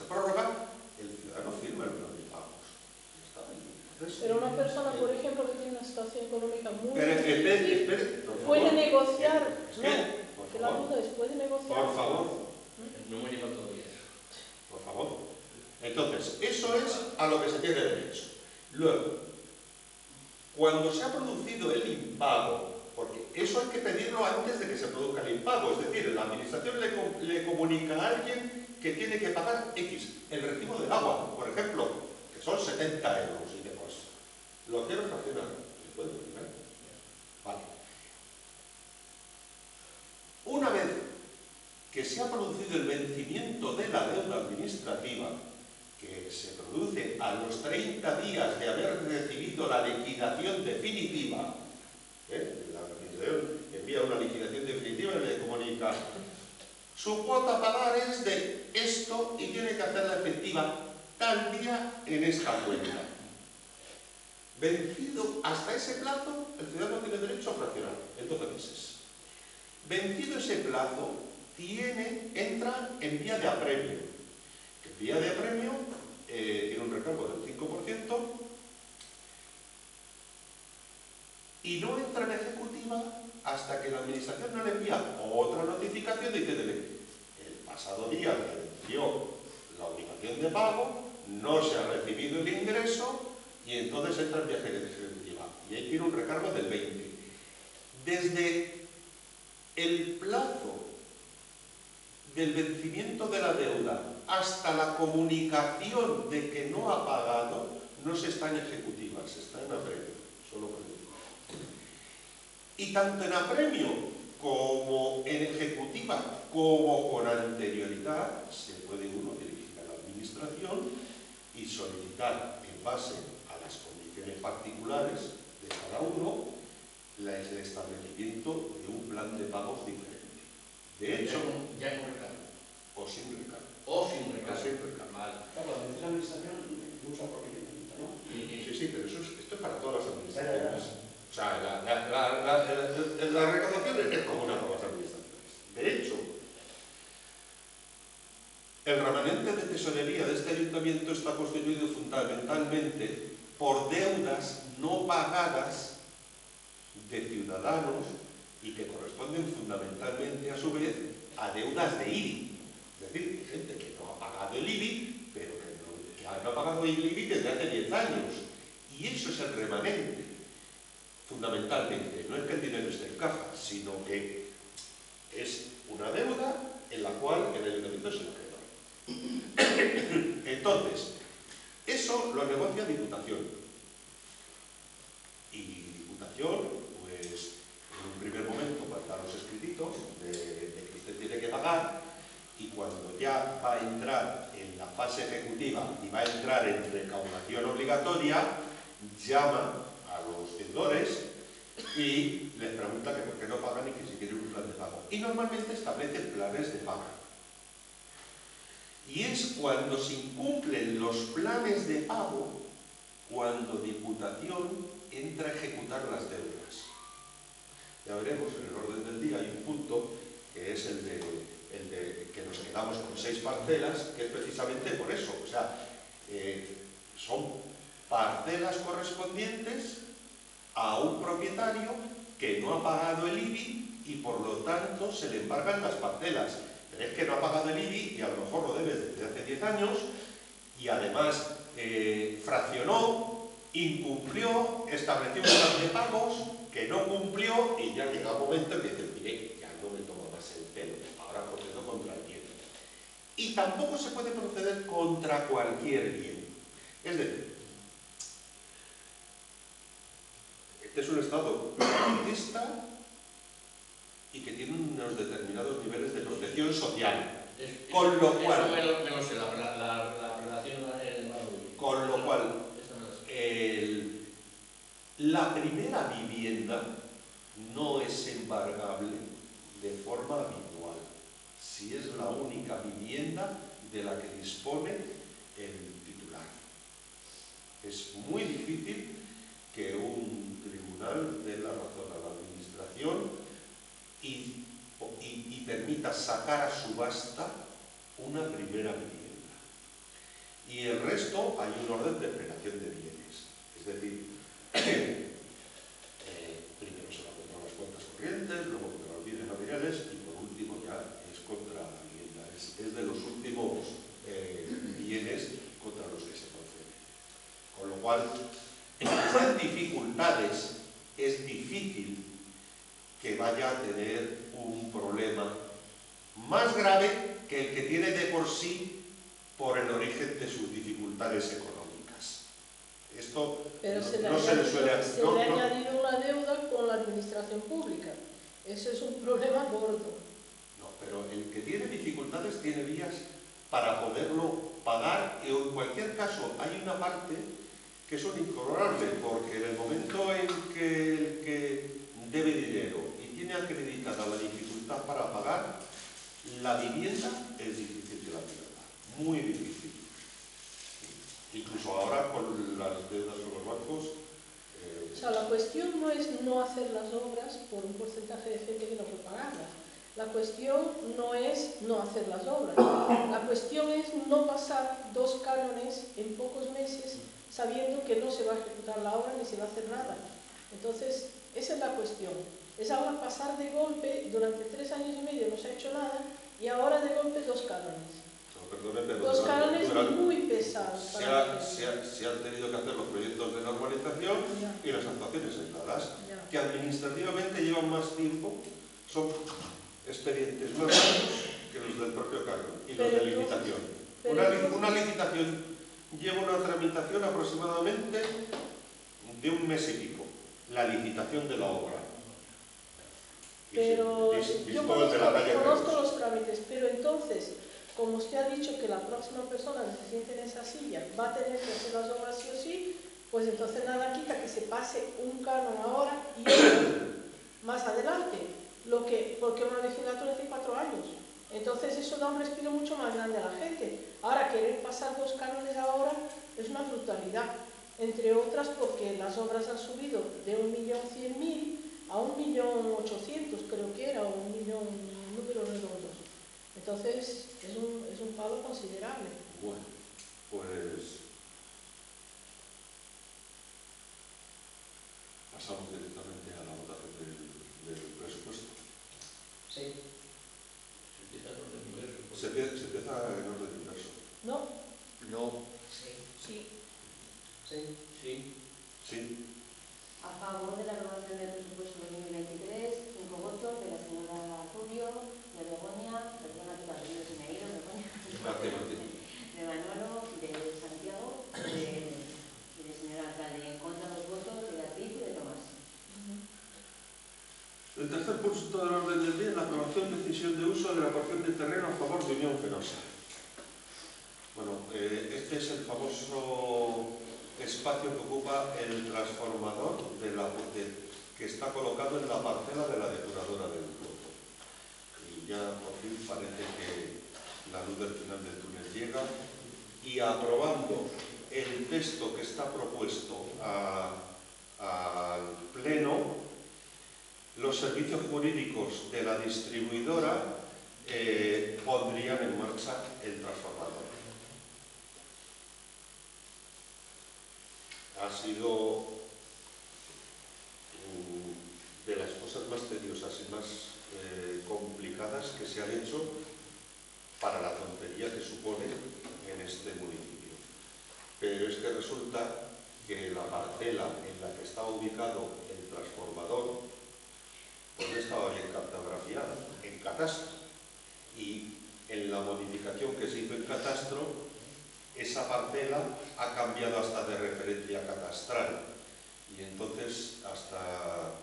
prórroga el ciudadano firma el plan de pagos. Pero una persona, por ejemplo, que tiene una situación económica muy difícil, puede negociar. Que la duda es, ¿puede negociar? Por favor. No me lleva todavía. Por favor. Entonces, eso es a lo que se tiene derecho. Luego, cuando se ha producido el impago, porque eso hay que pedirlo antes de que se produzca el impago, es decir, la administración le comunica a alguien que tiene que pagar X, el recibo del agua, por ejemplo, que son 70 euros, y después, lo quiero fraccionar, ¿se puede fraccionar? Vale. Una vez que se ha producido el vencimiento de la deuda administrativa, que se produce a los 30 días de haber recibido la liquidación definitiva, la administración envía una liquidación definitiva y le comunica: su cuota a pagar es de esto y tiene que hacerla efectiva tal día en esta cuenta. Vencido hasta ese plazo, el ciudadano tiene derecho a fraccionar en 12 meses. Vencido ese plazo, entra en vía de apremio. En vía de apremio tiene un recargo del 5% y no entra en ejecutiva hasta que la administración no le envía otra notificación diciéndole: el pasado día que venció la obligación de pago, no se ha recibido el ingreso, y entonces entra en vía ejecutiva. Y ahí tiene un recargo del 20%. Desde el plazo del vencimiento de la deuda hasta la comunicación de que no ha pagado, no se está en ejecutiva, se está en apremio, solo por eso. Y tanto en apremio como en ejecutiva, como con anterioridad, se puede uno dirigir a la administración y solicitar, en base a las condiciones particulares de cada uno, el establecimiento de un plan de pagos diferente. De hecho, ya con recargo. O sin recargo. O sin recargo. O sin recargo. Vale. Claro, a veces la administración usa procedimiento, ¿no? Sí, pero esto es para todas las administraciones. O sea, la recaudación es común a todas las administraciones. De hecho, el remanente de tesorería de este ayuntamiento está constituido fundamentalmente por deudas no pagadas de ciudadanos y que corresponden fundamentalmente, a su vez, a deudas de IBI. Es decir, gente que no ha pagado el IBI, pero que ha pagado el IBI desde hace 10 años. Y eso es el remanente, fundamentalmente. No es que el dinero esté en caja, sino que es una deuda en la cual el ayuntamiento es el acreedor. Entonces, eso lo negocia Diputación. Y Diputación, pues, en un primer momento manda los escrititos de que usted tiene que pagar, y cuando ya va a entrar en la fase ejecutiva y va a entrar en recaudación obligatoria, llama a los deudores y les pregunta que por qué no pagan y que si quieren un plan de pago. Y normalmente establecen planes de pago. Y es cuando se incumplen los planes de pago cuando Diputación entra a ejecutar las deudas. Ya veremos, en el orden del día hay un punto que es el de que nos quedamos con 6 parcelas, que es precisamente por eso. O sea, son parcelas correspondientes a un propietario que no ha pagado el IBI y por lo tanto se le embargan las parcelas. Pero es que no ha pagado el IBI y a lo mejor lo debe desde hace 10 años y además fraccionó, incumplió, estableció un plan de pagos que no cumplió y ya llega un momento en que dice: mire, ya no me tomo más el pelo, ahora procedo contra el bien. Y tampoco se puede proceder contra cualquier bien. Es decir, este es un Estado garantista y que tiene unos determinados niveles de protección social. Con lo cual, la primera vivienda no es embargable de forma habitual, si es la única vivienda de la que dispone el titular. Es muy difícil que un tribunal dé la razón a la administración y permita sacar a subasta una primera vivienda. Y el resto hay un orden de frenación de bienes. Es decir, primero se va contra las cuentas corrientes, luego contra los bienes materiales y por último ya es contra la vivienda. Es de los últimos bienes contra los que se procede. Con lo cual, en esas dificultades es difícil que vaya a tener un problema más grave que el que tiene de por sí por el origen de sus dificultades económicas. Esto Pero no se le suele... Se le ha añadido una deuda con la administración pública. Eso es un problema gordo. No, pero el que tiene dificultades tiene vías para poderlo pagar, y en cualquier caso hay una parte que son incobrables, porque en el momento en que el que debe dinero y tiene acreditada la dificultad para pagar, la vivienda es difícil de la vivienda, muy difícil. Incluso ahora con las deudas con los bancos. O sea, la cuestión no es no hacer las obras por un porcentaje de gente que no puede pagarlas. La cuestión no es no hacer las obras. La cuestión es no pasar 2 cánones en pocos meses sabiendo que no se va a ejecutar la obra ni se va a hacer nada. Entonces, esa es la cuestión. Es ahora pasar de golpe, durante 3 años y medio no se ha hecho nada, y ahora de golpe 2 cánones. No, perdone, pero 2 cánones muy pesados. Se han tenido que hacer los proyectos de normalización y las actuaciones aisladas, que administrativamente llevan más tiempo, son expedientes más largos que los del propio canon y los de licitación. Una licitación lleva una tramitación aproximadamente de 1 mes y pico, la licitación de la obra. Pero yo conozco los trámites, pero entonces, como usted ha dicho que la próxima persona que se siente en esa silla va a tener que hacer las obras sí o sí, pues entonces nada quita que se pase un canon ahora y otro más adelante, porque una legislatura es de 4 años. Entonces eso da un respiro mucho más grande a la gente. Ahora, querer pasar 2 cánones ahora es una brutalidad, entre otras porque las obras han subido de 1.100.000 a 1.800.000, creo que era, o 1.000.000 números redondos. Entonces es un palo considerable. Bueno, pues pasamos directamente a la votación del presupuesto. Sí. Se empieza en orden inverso. ¿No? No. Sí. Sí. Sí. Sí. Sí. A favor de la aprobación del presupuesto 2023, 5 votos de la señora Rubio, de Begoña, perdona que las líos se me ha ido, Begoña, de Manolo, de Santiago y de señora alcalde. En contra 2 votos de Beatriz y de Tomás. El tercer punto del orden del día es la aprobación de decisión de uso de la porción de terreno a favor de Unión Fenosa. Bueno, este es el famoso espacio que ocupa el transformador que está colocado en la parcela de la depuradora del puerto. Y ya por fin parece que la luz del final del túnel llega, y aprobando el texto que está propuesto al Pleno, los servicios jurídicos de la distribuidora pondrían en marcha el transformador. Ha sido de las cosas más tediosas y más complicadas que se han hecho para la tontería que supone en este municipio. Pero es que resulta que la parcela en la que está ubicado el transformador pues estaba bien cartografiada, en catastro, y en la modificación que se hizo en catastro, esa parcela ha cambiado hasta de referencia catastral, y entonces hasta,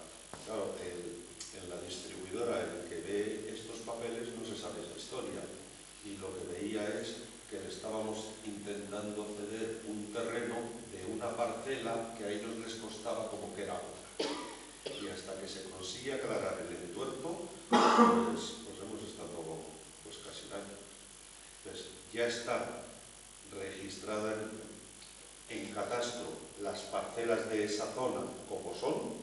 claro, en la distribuidora en el que ve estos papeles no se sabe esa historia, y lo que veía es que le estábamos intentando ceder un terreno de una parcela que a ellos les costaba como que era otra. Y hasta que se consigue aclarar el entuerto, pues hemos estado pues casi un año. Entonces, ya está registrada en catastro las parcelas de esa zona como son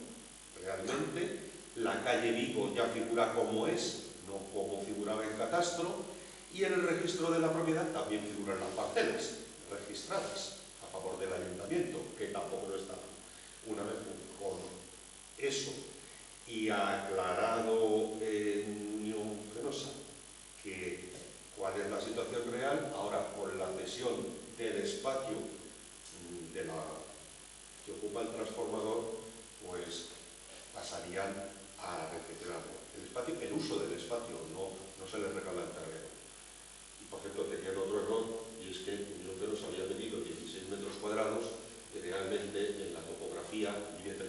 realmente, la calle Vigo ya figura como es, no como figuraba en catastro, y en el registro de la propiedad también figuran las parcelas registradas a favor del ayuntamiento, que tampoco lo está. Una vez con eso y aclarado en Unión Fenosa cuál es la situación real, ahora con la cesión del espacio que ocupa el transformador, pues pasarían a recepcionarlo. El uso del espacio, no se les regala el terreno. Y por cierto, tenían otro error, y es que Unión Fenosa había pedido 16 metros cuadrados y realmente en la topografía vive 33,05,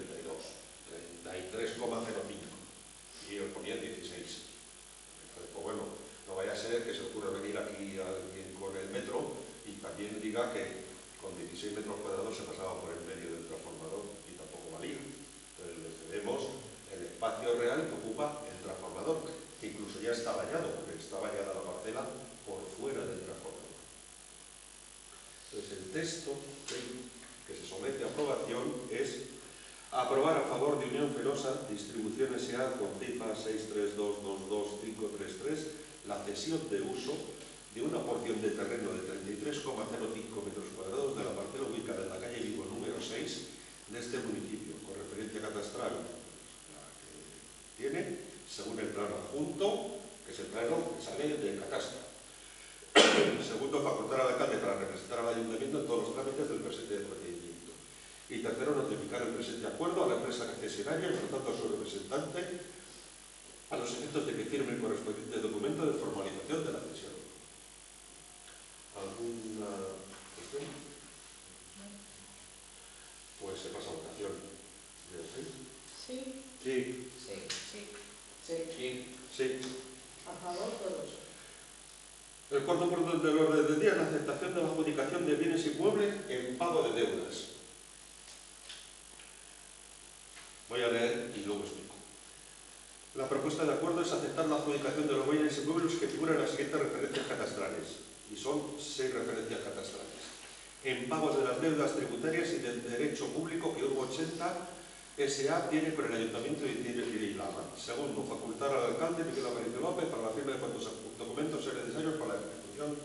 y ellos ponían 16. Entonces, pues bueno, ocurre venir aquí alguien con el metro y también diga que con 16 metros cuadrados se pasaba por el medio del transformador y tampoco valía. Entonces le cedemos el espacio real que ocupa el transformador, que incluso ya está vallado, porque está vallada la parcela por fuera del transformador. Entonces el texto que se somete a aprobación es: aprobar a favor de Unión Fenosa Distribución S.A. con CIFA 632222533 la cesión de uso de una porción de terreno de 33,05 metros cuadrados de la parcela ubicada en la calle Vigo número 6 de este municipio, con referencia catastral la que tiene, según el plano adjunto, que es el plano que sale del catastro. Segundo, facultar al alcalde para representar al ayuntamiento en todos los trámites del presente procedimiento. Y tercero, notificar el presente acuerdo a la empresa concesionaria y, por tanto, a su representante, a los efectos de que firme el correspondiente documento de formalización de la cesión. ¿Alguna cuestión? Pues se pasa a votación. Sí. Sí. Sí. Sí. Sí. Sí. Sí. A favor todos. El cuarto punto del orden del día es la aceptación de la adjudicación de bienes inmuebles en pago de deudas. Voy a leer y luego explico. La propuesta de acuerdo es aceptar la adjudicación de los bienes inmuebles que figuran en las siguientes referencias catastrales, y son 6 referencias catastrales. En pagos de las deudas tributarias y del derecho público que Urbo 80 S.A. tiene con el Ayuntamiento de Ilama. Segundo, facultar al alcalde Miguel Aparicio López para la firma de cuantos documentos sean necesarios para la ejecución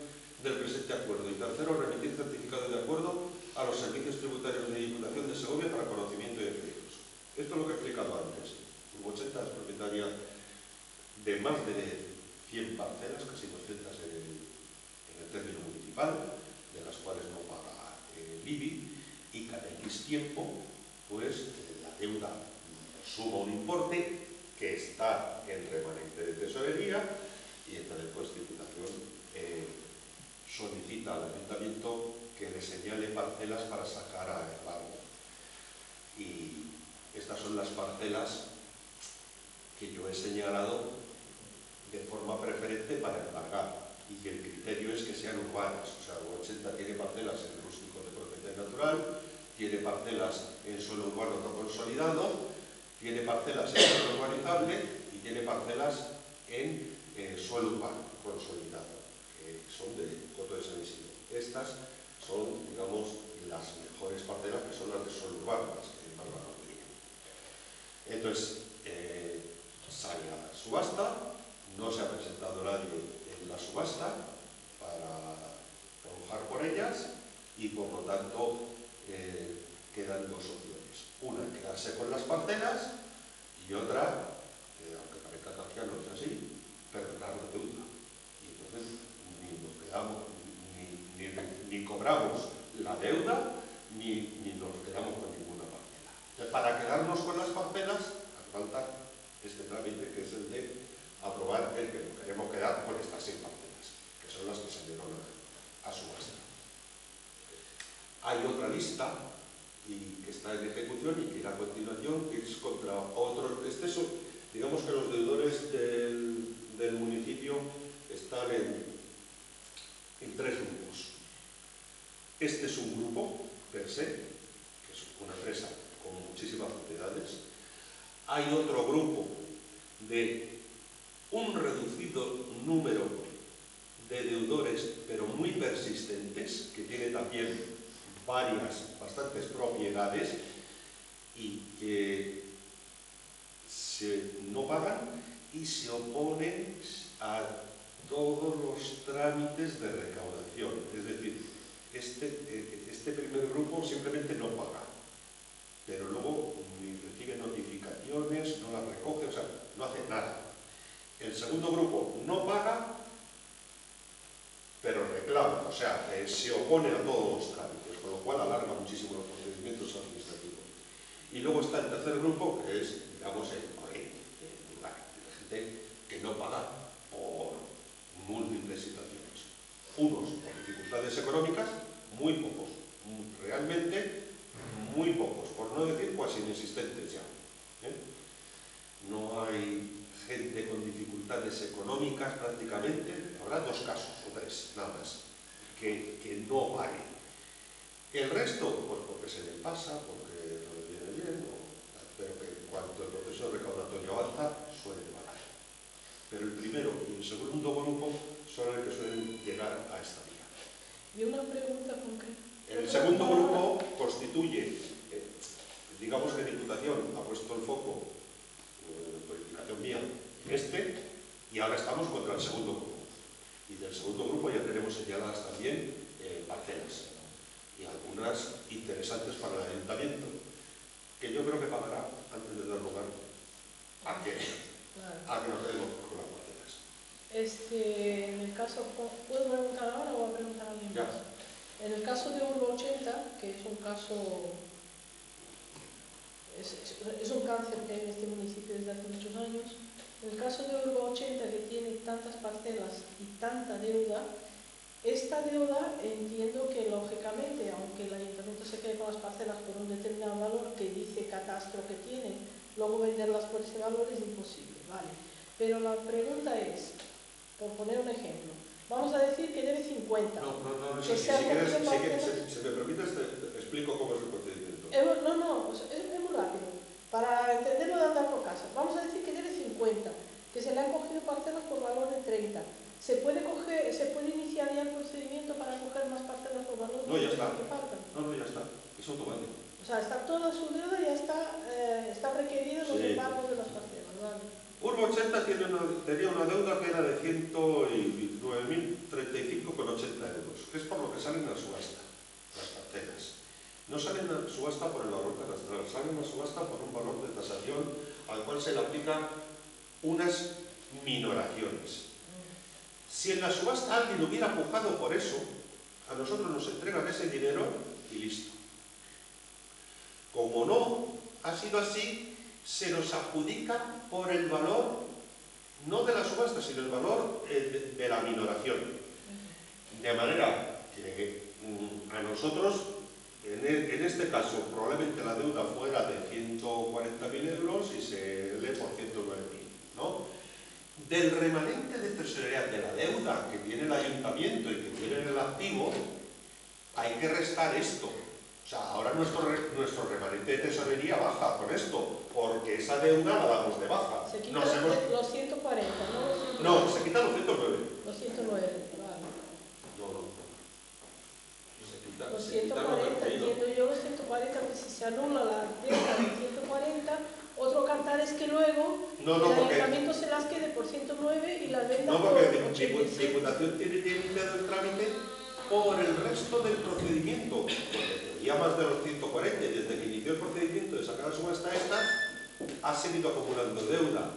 del presente acuerdo. Y tercero, remitir certificado de acuerdo a los servicios tributarios de Diputación de Segovia para conocimiento y efectos. Esto es lo que he explicado antes. Urbo 80 es propietaria de más de 100 parcelas, casi 200 en el término municipal, de las cuales no paga el IBI, y cada X tiempo, pues, la deuda suma un importe que está en remanente de tesorería, y entonces, pues, Diputación solicita al Ayuntamiento que le señale parcelas para sacar a embargo. Y estas son las parcelas que yo he señalado de forma preferente para embargar, y el criterio es que sean urbanas. O sea, Urbo 80 tiene parcelas en rústico de protección natural, tiene parcelas en suelo urbano no consolidado, tiene parcelas en suelo urbanizable y tiene parcelas en suelo urbano consolidado, que son de Coto de San Isidro. Estas son, digamos, las mejores parcelas, que son las de suelo urbano, las que más van a pedir. Entonces, sale a subasta, no se ha presentado nadie en la subasta para trabajar por ellas, y por lo tanto quedan dos opciones. Una, quedarse con las parcelas, y otra, aunque parezca kafkiano, no es así, perdonar la deuda. Y entonces ni nos quedamos, ni cobramos la deuda, ni nos quedamos con ninguna parcela. Entonces, para quedarnos con las parcelas, hace falta este trámite, que es el de aprobar el que nos queremos quedar con estas 6 parcelas, que son las que salieron a subasta. Hay otra lista y que está en ejecución y que irá a continuación, que es contra otros. Digamos que los deudores del municipio están en 3 grupos. Este es un grupo per se, que es una empresa con muchísimas propiedades. Hay otro grupo de un reducido número de deudores, pero muy persistentes, que tiene también bastantes propiedades, y que no pagan y se oponen a todos los trámites de recaudación. Es decir, este primer grupo simplemente no paga, pero luego ni recibe notificaciones, no las recoge, o sea, no hace nada. El segundo grupo no paga, pero reclama, o sea, se opone a todos los trámites, con lo cual alarga muchísimo los procedimientos administrativos. Y luego está el tercer grupo, que es, digamos, el corriente, la gente que no paga por múltiples situaciones. Unos por dificultades económicas, muy pocos, realmente muy pocos, por no decir casi inexistentes ya. No hay gente con dificultades dificultades económicas prácticamente, habrá 2 casos o 3, nada más, que no paguen. El resto, pues porque se les pasa, porque no les viene bien, pero que en cuanto el proceso recaudatorio avanza, suelen pagar. Pero el primero y el segundo grupo son los que suelen llegar a esta vía. Y una pregunta concreta. El segundo grupo constituye, digamos que Diputación ha puesto el foco, por indicación mía, y ahora estamos contra el segundo grupo. Y del segundo grupo ya tenemos señaladas también parcelas, y algunas interesantes para el ayuntamiento, que yo creo que pagará antes de dar lugar a que nos quedemos con las parcelas. En el caso, ¿puedo preguntar ahora o va a preguntar a alguien más? En el caso de Urbo 80, que es un caso, es un cáncer que hay en este municipio desde hace muchos años, en el caso de Urbo 80, que tiene tantas parcelas y tanta deuda, esta deuda entiendo que lógicamente, aunque el ayuntamiento se quede con las parcelas por un determinado valor que dice catastro que tiene, luego venderlas por ese valor es imposible, ¿vale? Pero la pregunta es, por poner un ejemplo, vamos a decir que debe 50. No, si me permites, te explico cómo es el procedimiento. Es muy rápido. Para entenderlo de andar por casa, vamos a decir que debe 50, que se le han cogido parcelas por valor de 30. ¿Se puede iniciar ya el procedimiento para coger más parcelas por valor de 30? No, ya está. Que faltan? No, ya está. Es automático. O sea, está toda su deuda, ya está requerido los pagos de las parcelas, ¿vale? Urbo 80 tenía una deuda que era de 109.035,80 euros, que es por lo que salen a subasta, las parcelas. No salen a subasta por el valor catastral, salen a subasta por un valor de tasación al cual se le aplican unas minoraciones. Si en la subasta alguien hubiera pujado por eso, a nosotros nos entregan ese dinero y listo. Como no ha sido así, se nos adjudica por el valor, no de la subasta, sino el valor de la minoración. De manera que a nosotros, en este caso, probablemente la deuda fuera de 140.000 euros y se lee por 109.000, ¿no? Del remanente de tesorería de la deuda que tiene el ayuntamiento y que tiene en el activo, hay que restar esto. O sea, ahora nuestro remanente de tesorería baja con esto, porque esa deuda la damos de baja. Se quitan los 140, ¿no? No, se quitan los 109. Los 109, vale. No. Los 140, entiendo yo los 140, que si se anula la deuda de 140, otro cantar es que luego el ayuntamiento se las quede por 109 y las venda por 87. La Diputación tiene iniciado el trámite por el resto del procedimiento, ya más de los 140, y desde que inició el procedimiento de sacar a subasta esta, ha seguido acumulando deuda.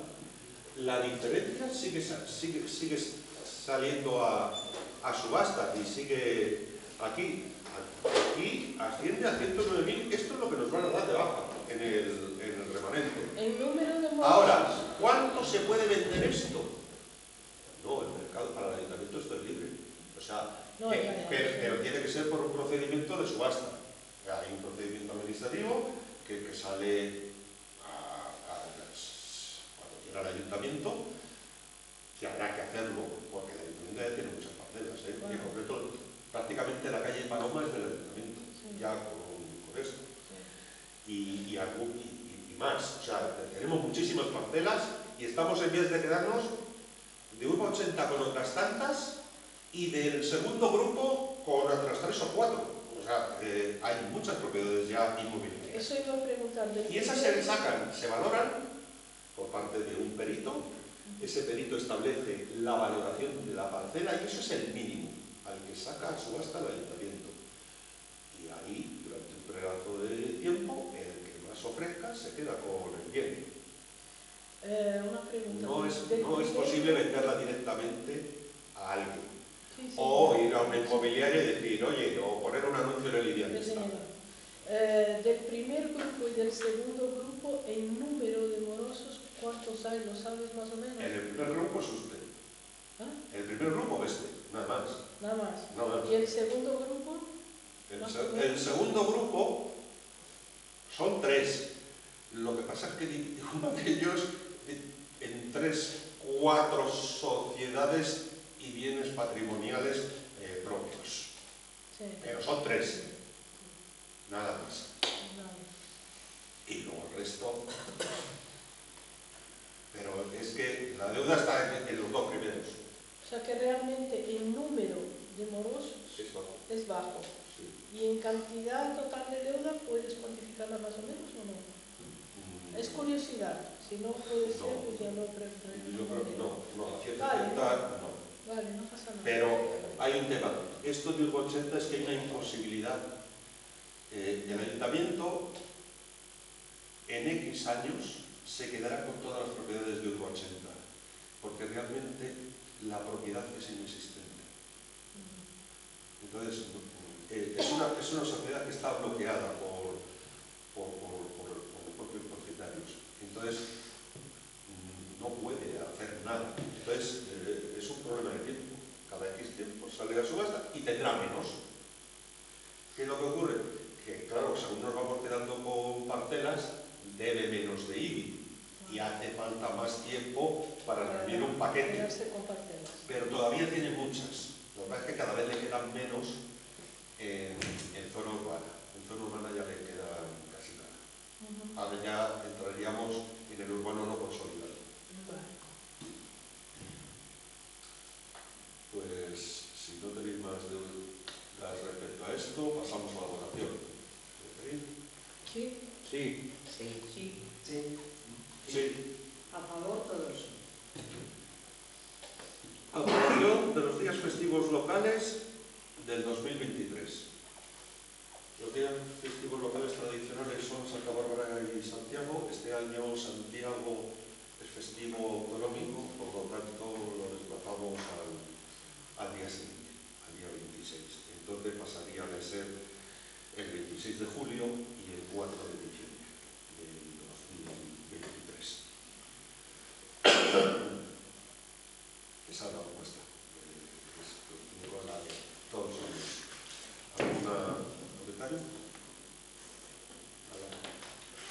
La diferencia sigue saliendo a subasta y sigue aquí asciende a 109.000. Esto es lo que nos van a dar de baja en el remanente. El número de modelos. Ahora, ¿cuánto se puede vender esto? No, el mercado para el ayuntamiento esto es libre. O sea, pero tiene que ser por un procedimiento de subasta. Hay un procedimiento administrativo que sale cuando quiera el ayuntamiento, que habrá que hacerlo, porque el ayuntamiento ya tiene muchas parcelas. En concreto, prácticamente la calle Paloma es del ayuntamiento, ya con esto. Y más. O sea, tenemos muchísimas parcelas y estamos en vías de quedarnos de Urbo 80 con otras tantas y del segundo grupo con otras 3 o 4. O sea, hay muchas propiedades ya inmobiliarias. Eso iba a preguntar. Y esas se sacan, se valoran por parte de un perito. Ese perito establece la valoración de la parcela y eso es el mínimo al que saca a subasta el ayuntamiento. Y ahí, durante un pedazo de tiempo, el que más ofrezca se queda con el bien. Una pregunta. No es posible venderla directamente a alguien. Sí. O ir a una inmobiliaria y decir, oye, o poner un anuncio en el Idealista. Del primer grupo y del segundo grupo, el número de morosos, ¿cuántos hay? ¿Lo sabes más o menos? En el primer grupo es usted. ¿Ah? El primer grupo es nada más. Nada más. Nada más. ¿Y el segundo grupo? El segundo grupo son 3. Lo que pasa es que uno de ellos en 3, 4 sociedades y bienes patrimoniales propios. Sí. Pero son 3, nada más. Vale. Y luego el resto. Pero es que la deuda está en los 2 primeros. O sea que realmente el número de morosos Es bajo. es bajo. Sí. ¿Y en cantidad total de deuda puedes cuantificarla más o menos o no? Es curiosidad. Si no puede ser, No. pues ya lo Yo creo que no, a ciencia Vale. cierta no. Vale, no pasa nada. Pero hay un tema. Esto de 80 es que hay una imposibilidad. El ayuntamiento en X años se quedará con todas las propiedades de Urbo 80, porque realmente la propiedad es inexistente. Entonces, es una sociedad que está bloqueada por los propios propietarios. Entonces, no puede hacer nada. Entonces, es un problema de tiempo. Cada X tiempo sale a subasta y tendrá menos. ¿Qué es lo que ocurre? Que, claro, según nos vamos quedando con parcelas, debe menos de IBI. Y hace falta más tiempo para reunir un paquete. Quedarse con parcelas. Pero todavía tiene muchas. Lo que pasa es que cada vez le quedan menos en zona urbana. En zona urbana ya le quedan casi nada. Ahora ya entraríamos en el urbano no consolidado. Vale. Pues si no tenéis más dudas respecto a esto, pasamos a la votación. ¿Sí? Sí. Sí. Sí. Sí. Sí. A favor todos. Aprobación de los días festivos locales del 2023. Los días festivos locales tradicionales son Santa Bárbara y Santiago. Este año Santiago es festivo autonómico, por lo tanto lo desplazamos al día siguiente, al día 26. Entonces pasaría de ser el 26 de julio y el 4 de diciembre del 2023. Esa es la propuesta. Igual a todos los años. ¿Algún comentario?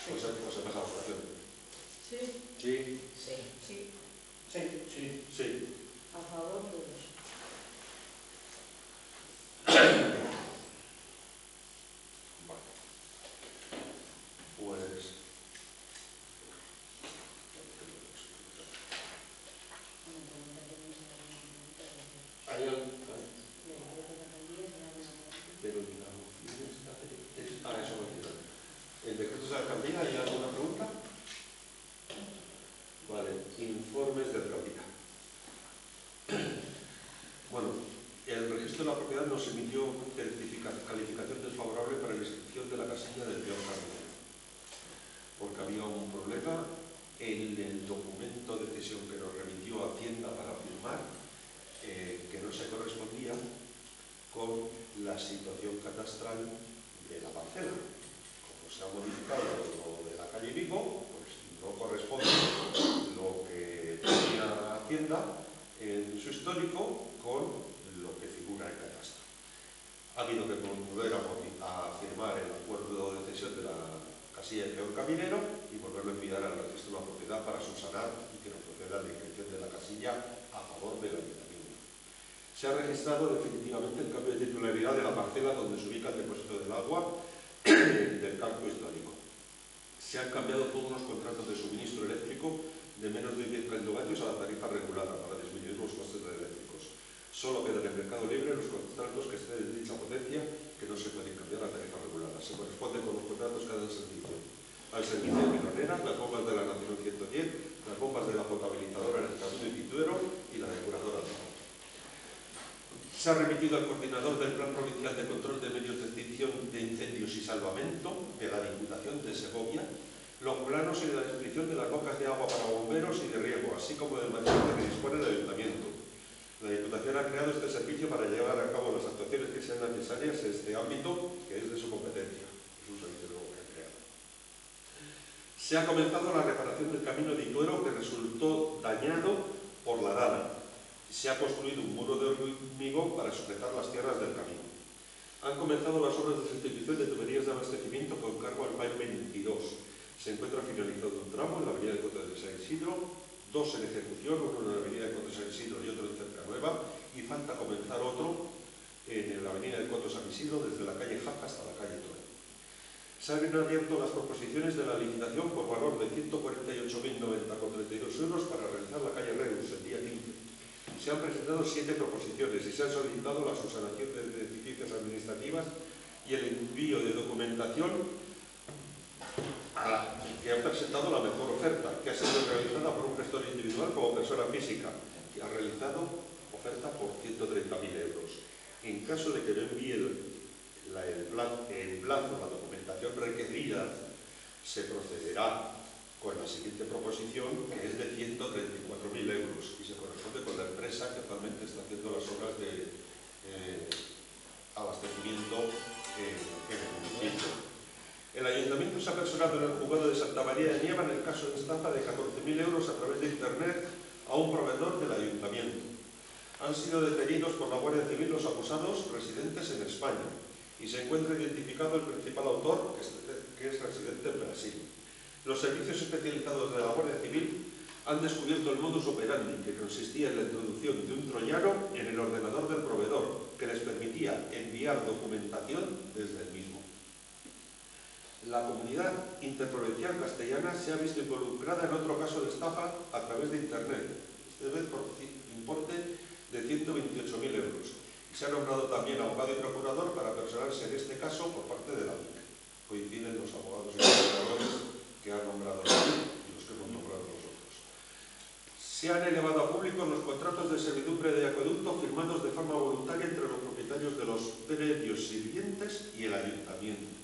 Pues se pasa a la votación. Sí. Sí. Sí. Sí. Sí. Sí. Sí. A favor todos. Vale. Pues... ¿Hay algo? Pero la moción está... eso me queda. ¿El decreto de la alcaldía hay alguna pregunta? Vale. Informes de alcaldía. Bueno, el registro de la propiedad nos emitió calificación desfavorable para la inscripción de la casilla del peor camino, porque había un problema en el documento de cesión que nos remitió Hacienda para firmar, que no se correspondía con la situación catastral de la parcela. Como se ha modificado lo de la calle Vigo, pues no corresponde lo que tenía Hacienda en su histórico con lo que figura en catastro. Ha habido que volver a firmar el acuerdo de cesión de la casilla de peor caminero y volverlo a enviar al registro de la propiedad para subsanar y que nos proceda la inscripción de la casilla a favor del ayuntamiento. Se ha registrado definitivamente el cambio de titularidad de la parcela donde se ubica el depósito del agua del campo histórico. Se han cambiado todos los contratos de suministro eléctrico de menos de 10 kilovatios a la tarifa regulada para disminuir los costes eléctricos. Solo quedan en el mercado libre los contratos que estén de dicha potencia que no se pueden cambiar a tarifa regulada. Se corresponde con los contratos que dan servicio al servicio de pinoneras, las bombas de la Nación 110, las bombas de la potabilizadora en el Camino de Pituero y la depuradora de agua. Se ha remitido al coordinador del Plan Provincial de Control de Medios de Extinción de Incendios y Salvamento de la Diputación de Segovia los planos y la descripción de las bocas de agua para bomberos y de riego, así como del material que dispone el Ayuntamiento. La Diputación ha creado este servicio para llevar a cabo las actuaciones que sean necesarias en este ámbito, que es de su competencia. Es un servicio nuevo que ha creado. Se ha comenzado la reparación del camino de Ituero, que resultó dañado por la dana. Se ha construido un muro de hormigón para sujetar las tierras del camino. Han comenzado las obras de sustitución de tuberías de abastecimiento con cargo al PAI 22. Se encuentra finalizado un tramo en la avenida de Cota de San Isidro 2 en ejecución, uno en la avenida de Coto San Isidro y otro en Cercanueva, y falta comenzar otro en la avenida de Coto San Isidro desde la calle Jaca hasta la calle Toro. Se han abierto las proposiciones de la licitación por valor de 148.090,32 euros para realizar la calle Reus el día 15. Se han presentado 7 proposiciones y se han solicitado la subsanación de deficiencias administrativas y el envío de documentación que ha presentado la mejor oferta, que ha sido realizada por un gestor individual como persona física, que ha realizado oferta por 130.000 euros. En caso de que no envíe el plazo, la documentación requerida, se procederá con la siguiente proposición, que es de 134.000 euros y se corresponde con la empresa que actualmente está haciendo las obras de abastecimiento en el municipio. El Ayuntamiento se ha personado en el juzgado de Santa María de Nieva en el caso de estafa de 14.000 euros a través de Internet a un proveedor del Ayuntamiento. Han sido detenidos por la Guardia Civil los acusados residentes en España y se encuentra identificado el principal autor, que es residente en Brasil. Los servicios especializados de la Guardia Civil han descubierto el modus operandi, que consistía en la introducción de un troyano en el ordenador del proveedor, que les permitía enviar documentación desde el mismo. La comunidad interprovincial castellana se ha visto involucrada en otro caso de estafa a través de Internet, esta vez por importe de 128.000 euros. Y se ha nombrado también abogado y procurador para personarse en este caso por parte de la DIC. Coinciden los abogados y procuradores que han nombrado la DIC y los que hemos nombrado nosotros. Se han elevado a público los contratos de servidumbre de acueducto firmados de forma voluntaria entre los propietarios de los predios sirvientes y el ayuntamiento.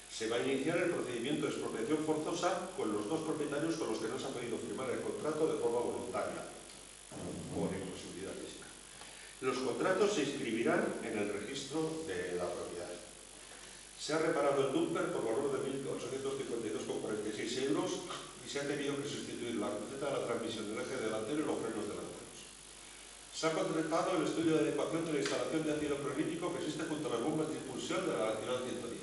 Se va a iniciar el procedimiento de expropiación forzosa con los 2 propietarios con los que no se ha podido firmar el contrato de forma voluntaria, por imposibilidad física. Los contratos se inscribirán en el registro de la propiedad. Se ha reparado el dumper por valor de 1.852,46 euros y se ha tenido que sustituir la cruceta de la transmisión del eje delantero y los frenos delanteros. Se ha contratado el estudio de adecuación de la instalación de ácido clorhídrico que existe junto a las bombas de impulsión de la Nacional 110.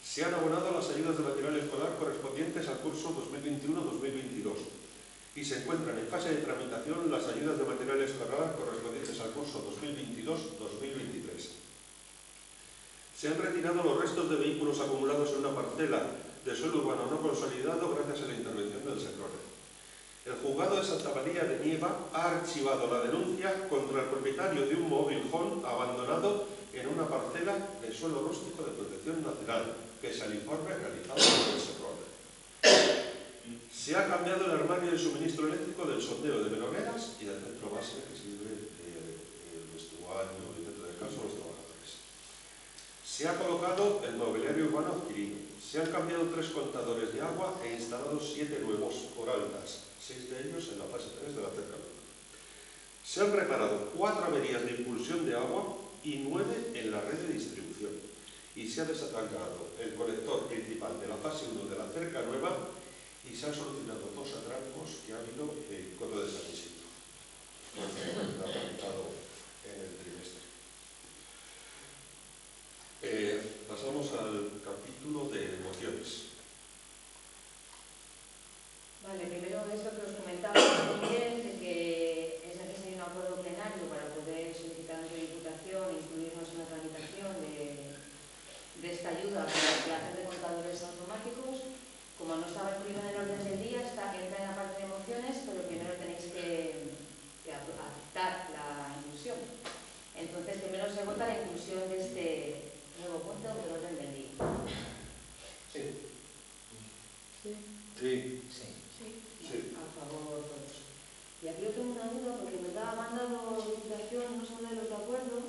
Se han abonado las ayudas de material escolar correspondientes al curso 2021-2022 y se encuentran en fase de tramitación las ayudas de material escolar correspondientes al curso 2022-2023. Se han retirado los restos de vehículos acumulados en una parcela de suelo urbano no consolidado gracias a la intervención del SEPRONE. El juzgado de Santa María de Nieva ha archivado la denuncia contra el propietario de un móvil home abandonado en una parcela de suelo rústico de protección nacional, que es el informe realizado por el SEPRONE. Se ha cambiado el armario de suministro eléctrico del sondeo de Meloneras y del centro base que sirve el vestuario y dentro del caso los trabajadores. Se ha colocado el mobiliario urbano adquirido. Se han cambiado 3 contadores de agua e instalado 7 nuevos por altas, 6 de ellos en la fase 3 de la cercanía. Se han reparado 4 averías de impulsión de agua y 9 en la red de distribución. Y se ha desatrancado el conector principal de la fase 1 de la cerca nueva y se han solucionado 2 atrancos que ha habido en Coto de San Isidro. Está tramitado en el trimestre. Pasamos al capítulo de mociones. Vale, primero esto que os comentaba también, de que es necesario un acuerdo plenario para poder solicitar ante la Diputación e incluirnos en la tramitación de esta ayuda para la creación de contadores automáticos. Como no estaba incluido en el orden del día, entra en la parte de mociones, pero primero tenéis que aceptar la inclusión. Entonces, primero se vota la inclusión de este nuevo punto del orden del día. Sí. Sí. Sí. Sí. Sí. A favor todos. Y aquí yo tengo una duda porque me ha mandado Diputación unos modelos de acuerdo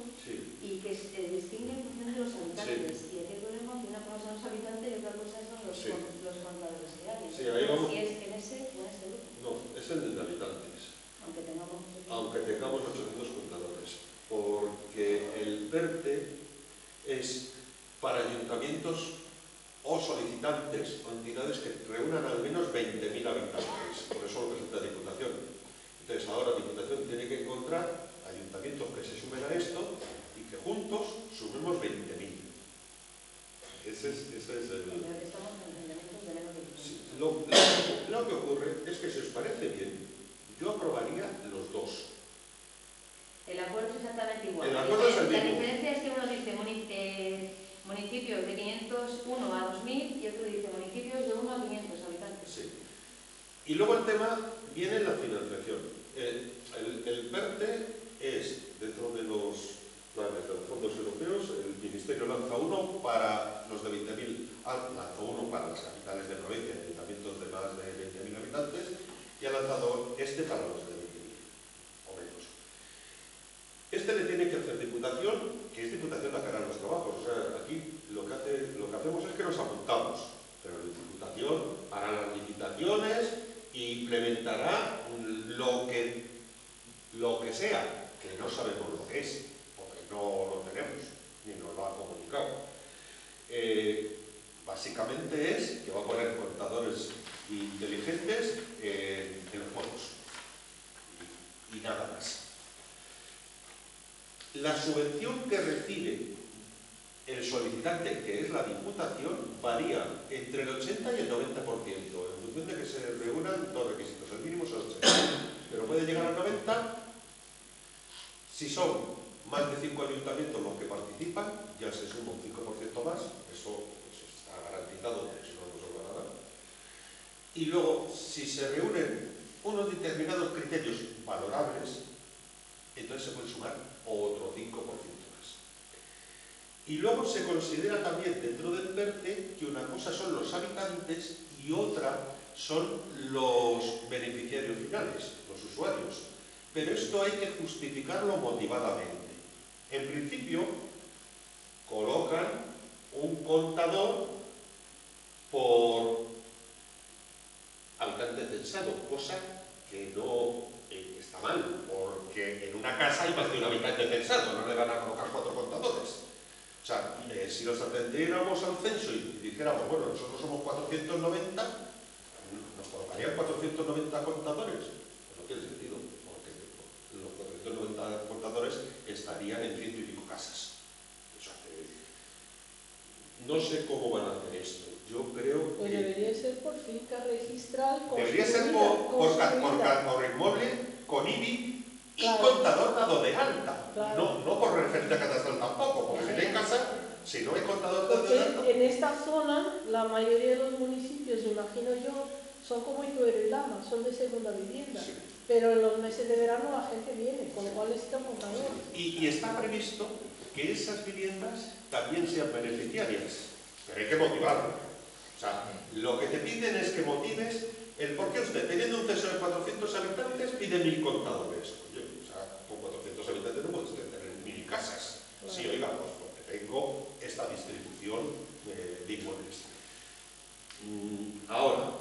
y que distinguen en función de los habitantes. Y aquí el problema es que una cosa son los habitantes y otra cosa son los contadores que hay. Sí, ahí vamos. Si es en ese o en este grupo. No, es el de habitantes. Aunque tengamos 800 contadores. Porque el PERTE es para ayuntamientos o solicitantes o entidades que reúnan al menos 20.000 habitantes. Por eso lo presenta la Diputación. Entonces ahora la Diputación tiene que encontrar ayuntamientos que se sumen a esto y que juntos sumemos 20.000. Ese es el... Estamos en ayuntamientos de menos de 20.000. Sí, Lo que ocurre es que, si os parece bien, yo aprobaría los dos. El acuerdo es exactamente igual. El acuerdo es el mismo. La diferencia es que uno dice municipios de 501 a 2000 y otro dice municipios de 1 a 500 habitantes. Sí. Y luego el tema viene en la financiación. El PERTE es, dentro de los planes de los fondos europeos, el Ministerio lanza uno para los de 20.000, lanzó uno para las capitales de provincia, ayuntamientos de más de 20.000 habitantes, y ha lanzado este para los de 20.000 o menos. Este le tiene que hacer Diputación, que es Diputación la que hará los trabajos. O sea, aquí lo que hacemos es que nos apuntamos, pero la Diputación hará las licitaciones e implementará lo que sea, que no sabemos lo que es, porque no lo tenemos, ni nos lo ha comunicado. Básicamente es que va a poner contadores inteligentes en los fondos y nada más. La subvención que recibe el solicitante, que es la Diputación, varía entre el 80 y el 90%, en función de que se reúnan dos requisitos. El mínimo es el 80, pero puede llegar al 90 si son más de 5 ayuntamientos los que participan, ya se suma un 5% más, eso está garantizado, porque si no, no se va a dar. Y luego, si se reúnen unos determinados criterios valorables, entonces se puede sumar otro 5% más. Y luego se considera también dentro del PERTE que una cosa son los habitantes y otra son los beneficiarios finales, los usuarios. Pero esto hay que justificarlo motivadamente. En principio, colocan un contador por habitante censado, cosa que no está mal, porque en una casa hay más de un habitante censado, no le van a colocar 4 contadores. O sea, si nos atendiéramos al censo y dijéramos, bueno, nosotros somos 490, nos colocarían 490 contadores. Pues no tiene sentido, porque los 490 contadores estarían en 100 y pico casas. O sea, no sé cómo van a hacer esto. Yo creo Pues que debería ser por finca registral. debería ser por inmueble, con IBI y Claro. contador dado de alta. Claro. No por referencia catastral tampoco, porque si no hay casa, si no hay contador dado de alta. Porque en esta zona, la mayoría de los municipios, imagino yo, son como Ituero y Lama, son de segunda vivienda. Sí. Pero en los meses de verano la gente viene, con lo cual necesitan contadores. Y está previsto que esas viviendas también sean beneficiarias, pero hay que motivarlo. O sea, lo que te piden es que motives el por qué usted, teniendo un censo de 400 habitantes, pide 1000 contadores. Oye, o sea, con 400 habitantes no puedes tener 1000 casas. Claro. Sí, oiga, pues porque tengo esta distribución de inmuebles. Ahora,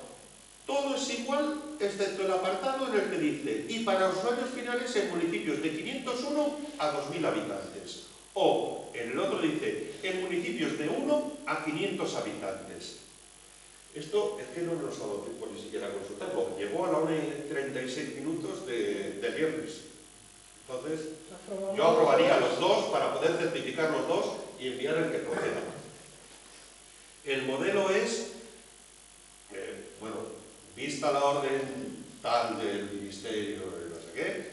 todo es igual, excepto el apartado en el que dice, y para usuarios finales en municipios de 501 a 2000 habitantes. O, en el otro dice, en municipios de 1 a 500 habitantes. Esto es que no nos ha dado tiempo ni siquiera a consultarlo. Llegó a la 1:36 del viernes. Entonces, yo aprobaría los dos para poder certificar los dos y enviar el que proceda. El modelo es, bueno, vista la orden tal del Ministerio de no sé qué,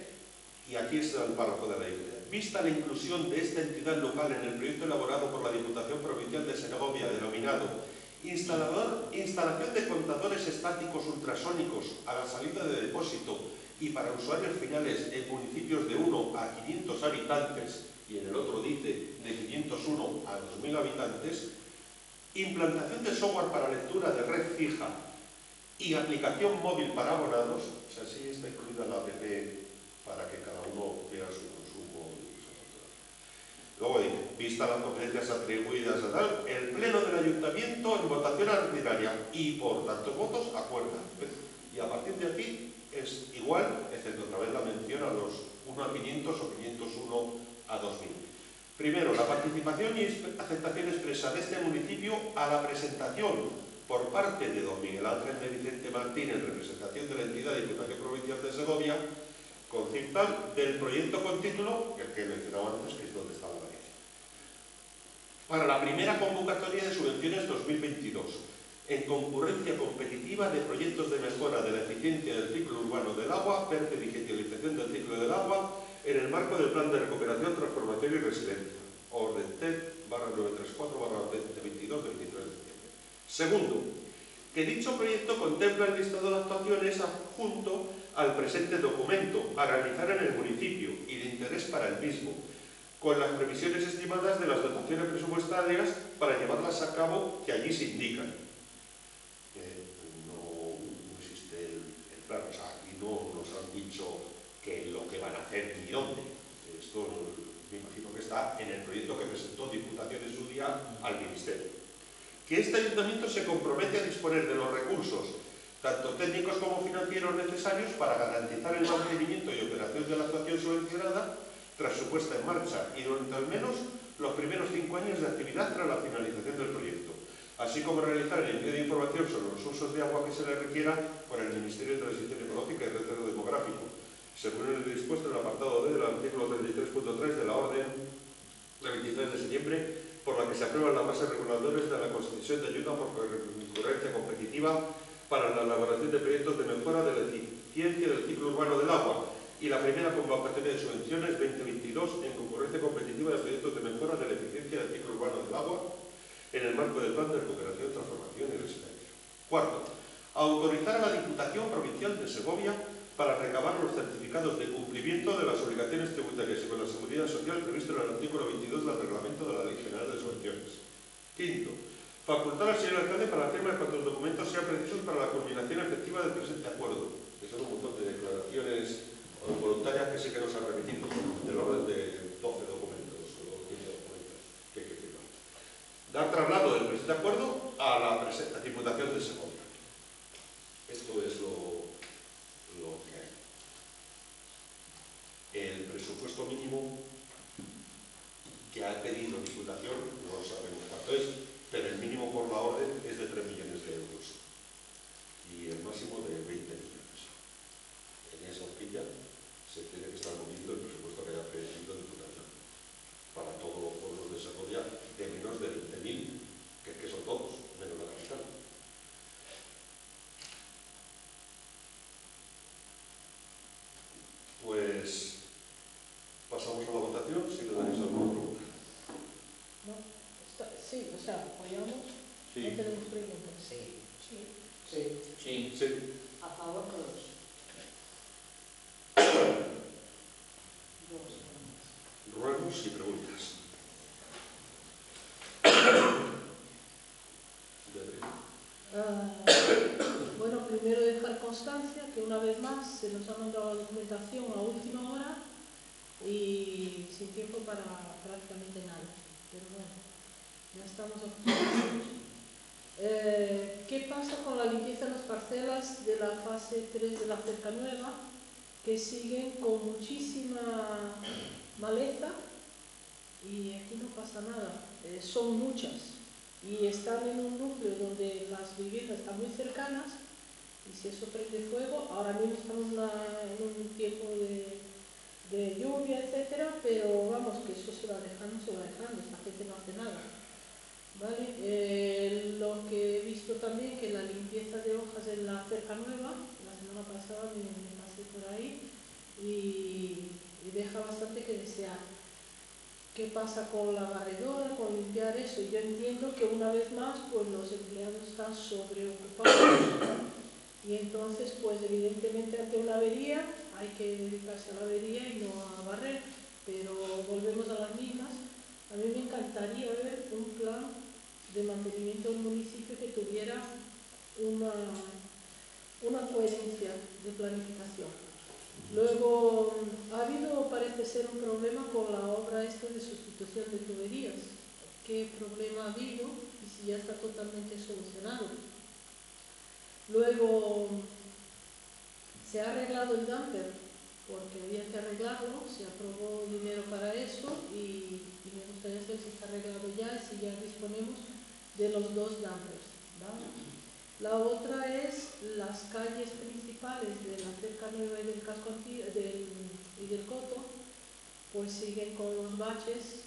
y aquí está el párrafo de la idea. Vista la inclusión de esta entidad local en el proyecto elaborado por la Diputación Provincial de Segovia, denominado instalación de contadores estáticos ultrasónicos a la salida de depósito y para usuarios finales en municipios de 1 a 500 habitantes, y en el otro dice de 501 a 2000 habitantes, implantación de software para lectura de red fija y aplicación móvil para abonados, o sea, sí está incluida la app para que cada uno vea su consumo y su facturación. Luego dice, vista las competencias atribuidas a tal, el pleno del ayuntamiento en votación ordinaria y por tantos votos acuerda. Y a partir de aquí es igual, excepto otra vez la mención a los 1 a 500 o 501 a 2000. Primero, la participación y aceptación expresa de este municipio a la presentación por parte de don Miguel Ángel de Vicente Martín, en representación de la entidad de Diputación Provincial de Segovia, conceptual del proyecto con título, el que mencionaba antes, que es donde está la variación, para la primera convocatoria de subvenciones 2022. en concurrencia competitiva de proyectos de mejora de la eficiencia del ciclo urbano del agua, PERTE, digitalización del ciclo del agua, en el marco del Plan de Recuperación, Transformación y Resiliencia, orden TED/934/2022 del 23 de diciembre. Segundo, que dicho proyecto contempla el listado de actuaciones adjunto al presente documento a realizar en el municipio y de interés para el mismo, con las previsiones estimadas de las dotaciones presupuestarias para llevarlas a cabo que allí se indican. No existe el plan, o sea, aquí no nos han dicho lo que van a hacer ni dónde. Esto me imagino que está en el proyecto que presentó Diputación en su día al Ministerio. Que este ayuntamiento se compromete a disponer de los recursos, tanto técnicos como financieros necesarios para garantizar el mantenimiento y operación de la actuación subvencionada tras su puesta en marcha y durante al menos los primeros 5 años de actividad tras la finalización del proyecto, así como realizar el envío de información sobre los usos de agua que se le requiera por el Ministerio de Transición Ecológica y Retorno Demográfico, según el dispuesto en el apartado D del artículo 33.3 de la orden del 23 de septiembre, por la que se aprueban las bases reguladoras de la concesión de ayuda por concurrencia competitiva para la elaboración de proyectos de mejora de la eficiencia del ciclo urbano del agua y la primera convocatoria de subvenciones 2022 en concurrencia competitiva de proyectos de mejora de la eficiencia del ciclo urbano del agua en el marco del Plan de Recuperación, Transformación y Resiliencia. Cuarto, autorizar a la Diputación Provincial de Segovia para recabar los certificados de cumplimiento de las obligaciones tributarias y con la seguridad social previsto en el artículo 22 del reglamento de la Ley General de Subvenciones. Quinto, facultar al señor alcalde para la firma de cuantos documentos sean precisos para la culminación efectiva del presente acuerdo, que son un montón de declaraciones voluntarias que sí que nos han remitido, del orden de 12 documentos o 15 documentos que hay que firmar. Dar traslado del presente acuerdo a la Diputación de Segovia. Esto es lo que hay. El presupuesto mínimo que ha pedido Diputación, no sabemos cuánto es, pero el mínimo por la orden es de 3 millones de euros y el máximo de 20 millones. En esa horquilla se tiene que estar moviendo el presupuesto que haya pedido Diputación para todos los pueblos de Segovia de menos de 20.000, que son todos, menos la capital. Pues pasamos a la votación, si le dais alguna pregunta. No, sí, o sea, apoyamos. Sí. No tenemos preguntas. Sí. Sí. Sí. Sí. Sí. A favor todos. Ruegos y preguntas. Bueno, primero dejar constancia que una vez más se nos ha mandado la documentación a última hora y sin tiempo para prácticamente nada. Pero bueno, ya estamos acostumbrados. ¿Qué pasa con la limpieza de las parcelas de la fase 3 de la cerca nueva, que siguen con muchísima maleza y aquí no pasa nada? Son muchas y están en un núcleo donde las viviendas están muy cercanas y si eso prende fuego, ahora mismo estamos en un tiempo de lluvia, etcétera, pero vamos, que eso se va dejando, esta gente no hace nada. ¿Vale? Lo que he visto también, que la limpieza de hojas en la cerca nueva, la semana pasada me pasé por ahí y deja bastante que desear. ¿Qué pasa con la barredora, con limpiar eso? Yo entiendo que una vez más pues los empleados están sobreocupados y entonces pues evidentemente ante una avería hay que dedicarse a la avería y no a barrer, pero volvemos a las mismas. A mí me encantaría ver un plan de mantenimiento del municipio que tuviera una coherencia de planificación. Luego, ha habido, parece ser, un problema con la obra esta de sustitución de tuberías. ¿Qué problema ha habido y si ya está totalmente solucionado? Luego, se ha arreglado el dumper, porque había que arreglarlo, se aprobó dinero para eso y me gustaría saber si está arreglado ya y si ya disponemos de los 2 dumpers, ¿vale? La otra es las calles principales de la cerca nueva y del casco y del coto, pues siguen con los baches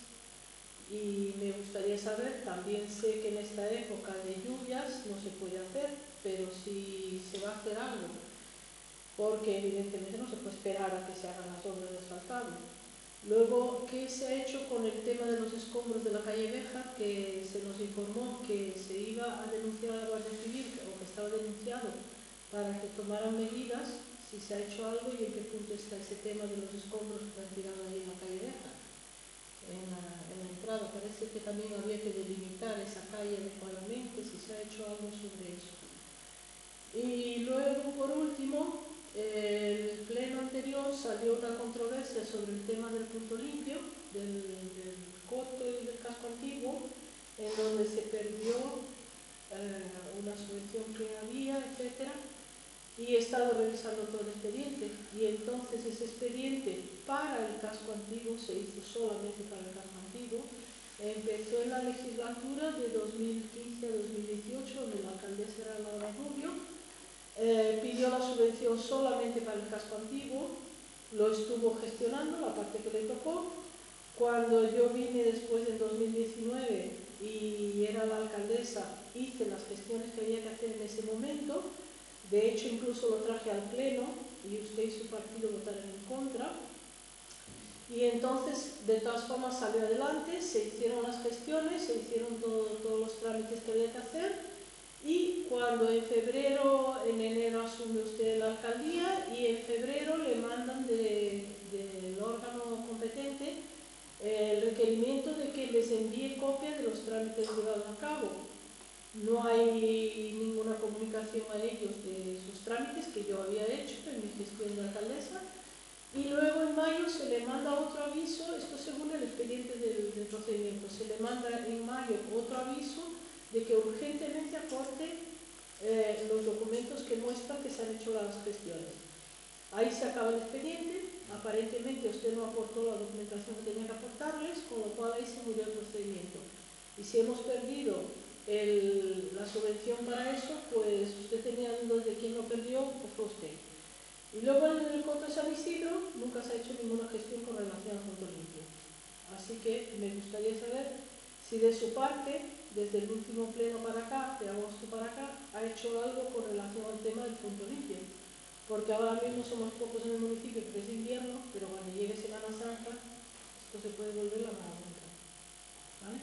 Y me gustaría saber, también sé que en esta época de lluvias no se puede hacer, pero si se va a hacer algo, porque evidentemente no se puede esperar a que se hagan las obras de asfaltado. Luego, ¿qué se ha hecho con el tema de los escombros de la calle Béjar? Que se nos informó que se iba a denunciar a la Guardia Civil, o que estaba denunciado, para que tomaran medidas, si se ha hecho algo y en qué punto está ese tema de los escombros que han tirado ahí en la calle Béjar. En la entrada parece que también había que delimitar esa calle adecuadamente, si se ha hecho algo sobre eso. Y luego, por último, el pleno anterior salió una controversia sobre el tema del punto limpio, del coto y del casco antiguo, en donde se perdió una subvención que había, etcétera. Y he estado revisando todo el expediente, y entonces ese expediente para el casco antiguo se hizo solamente para el casco antiguo. Empezó en la legislatura de 2015 a 2018, donde la alcaldesa era Laura Rubio. Pidió la subvención solamente para el casco antiguo, lo estuvo gestionando, la parte que le tocó. Cuando yo vine después del 2019 y era la alcaldesa, hice las gestiones que había que hacer en ese momento. De hecho, incluso lo traje al pleno y usted y su partido votaron en contra. Y entonces, de todas formas, salió adelante, se hicieron las gestiones, se hicieron todos los trámites que había que hacer. Y cuando en enero asume usted la alcaldía, y en febrero le mandan del órgano competente el requerimiento de que les envíe copia de los trámites llevados a cabo. No hay ninguna comunicación a ellos de sus trámites que yo había hecho en mi gestión de alcaldesa. Y luego en mayo se le manda otro aviso, esto según el expediente del procedimiento, se le manda en mayo otro aviso de que urgentemente aporte los documentos que muestran que se han hecho las gestiones. Ahí se acaba el expediente, aparentemente usted no aportó la documentación que tenía que aportarles, con lo cual ahí se murió el procedimiento. Y si hemos perdido la subvención para eso, pues usted tenía dudas de quién lo perdió, o fue usted. Y luego en el Coto de San Isidro nunca se ha hecho ninguna gestión con relación al punto limpio. Así que me gustaría saber si de su parte, desde el último pleno para acá, de agosto para acá, ha hecho algo con relación al tema del punto limpio. Porque ahora mismo somos pocos en el municipio, porque es invierno, pero cuando llegue Semana Santa, esto se puede volver la marabunta. ¿Vale?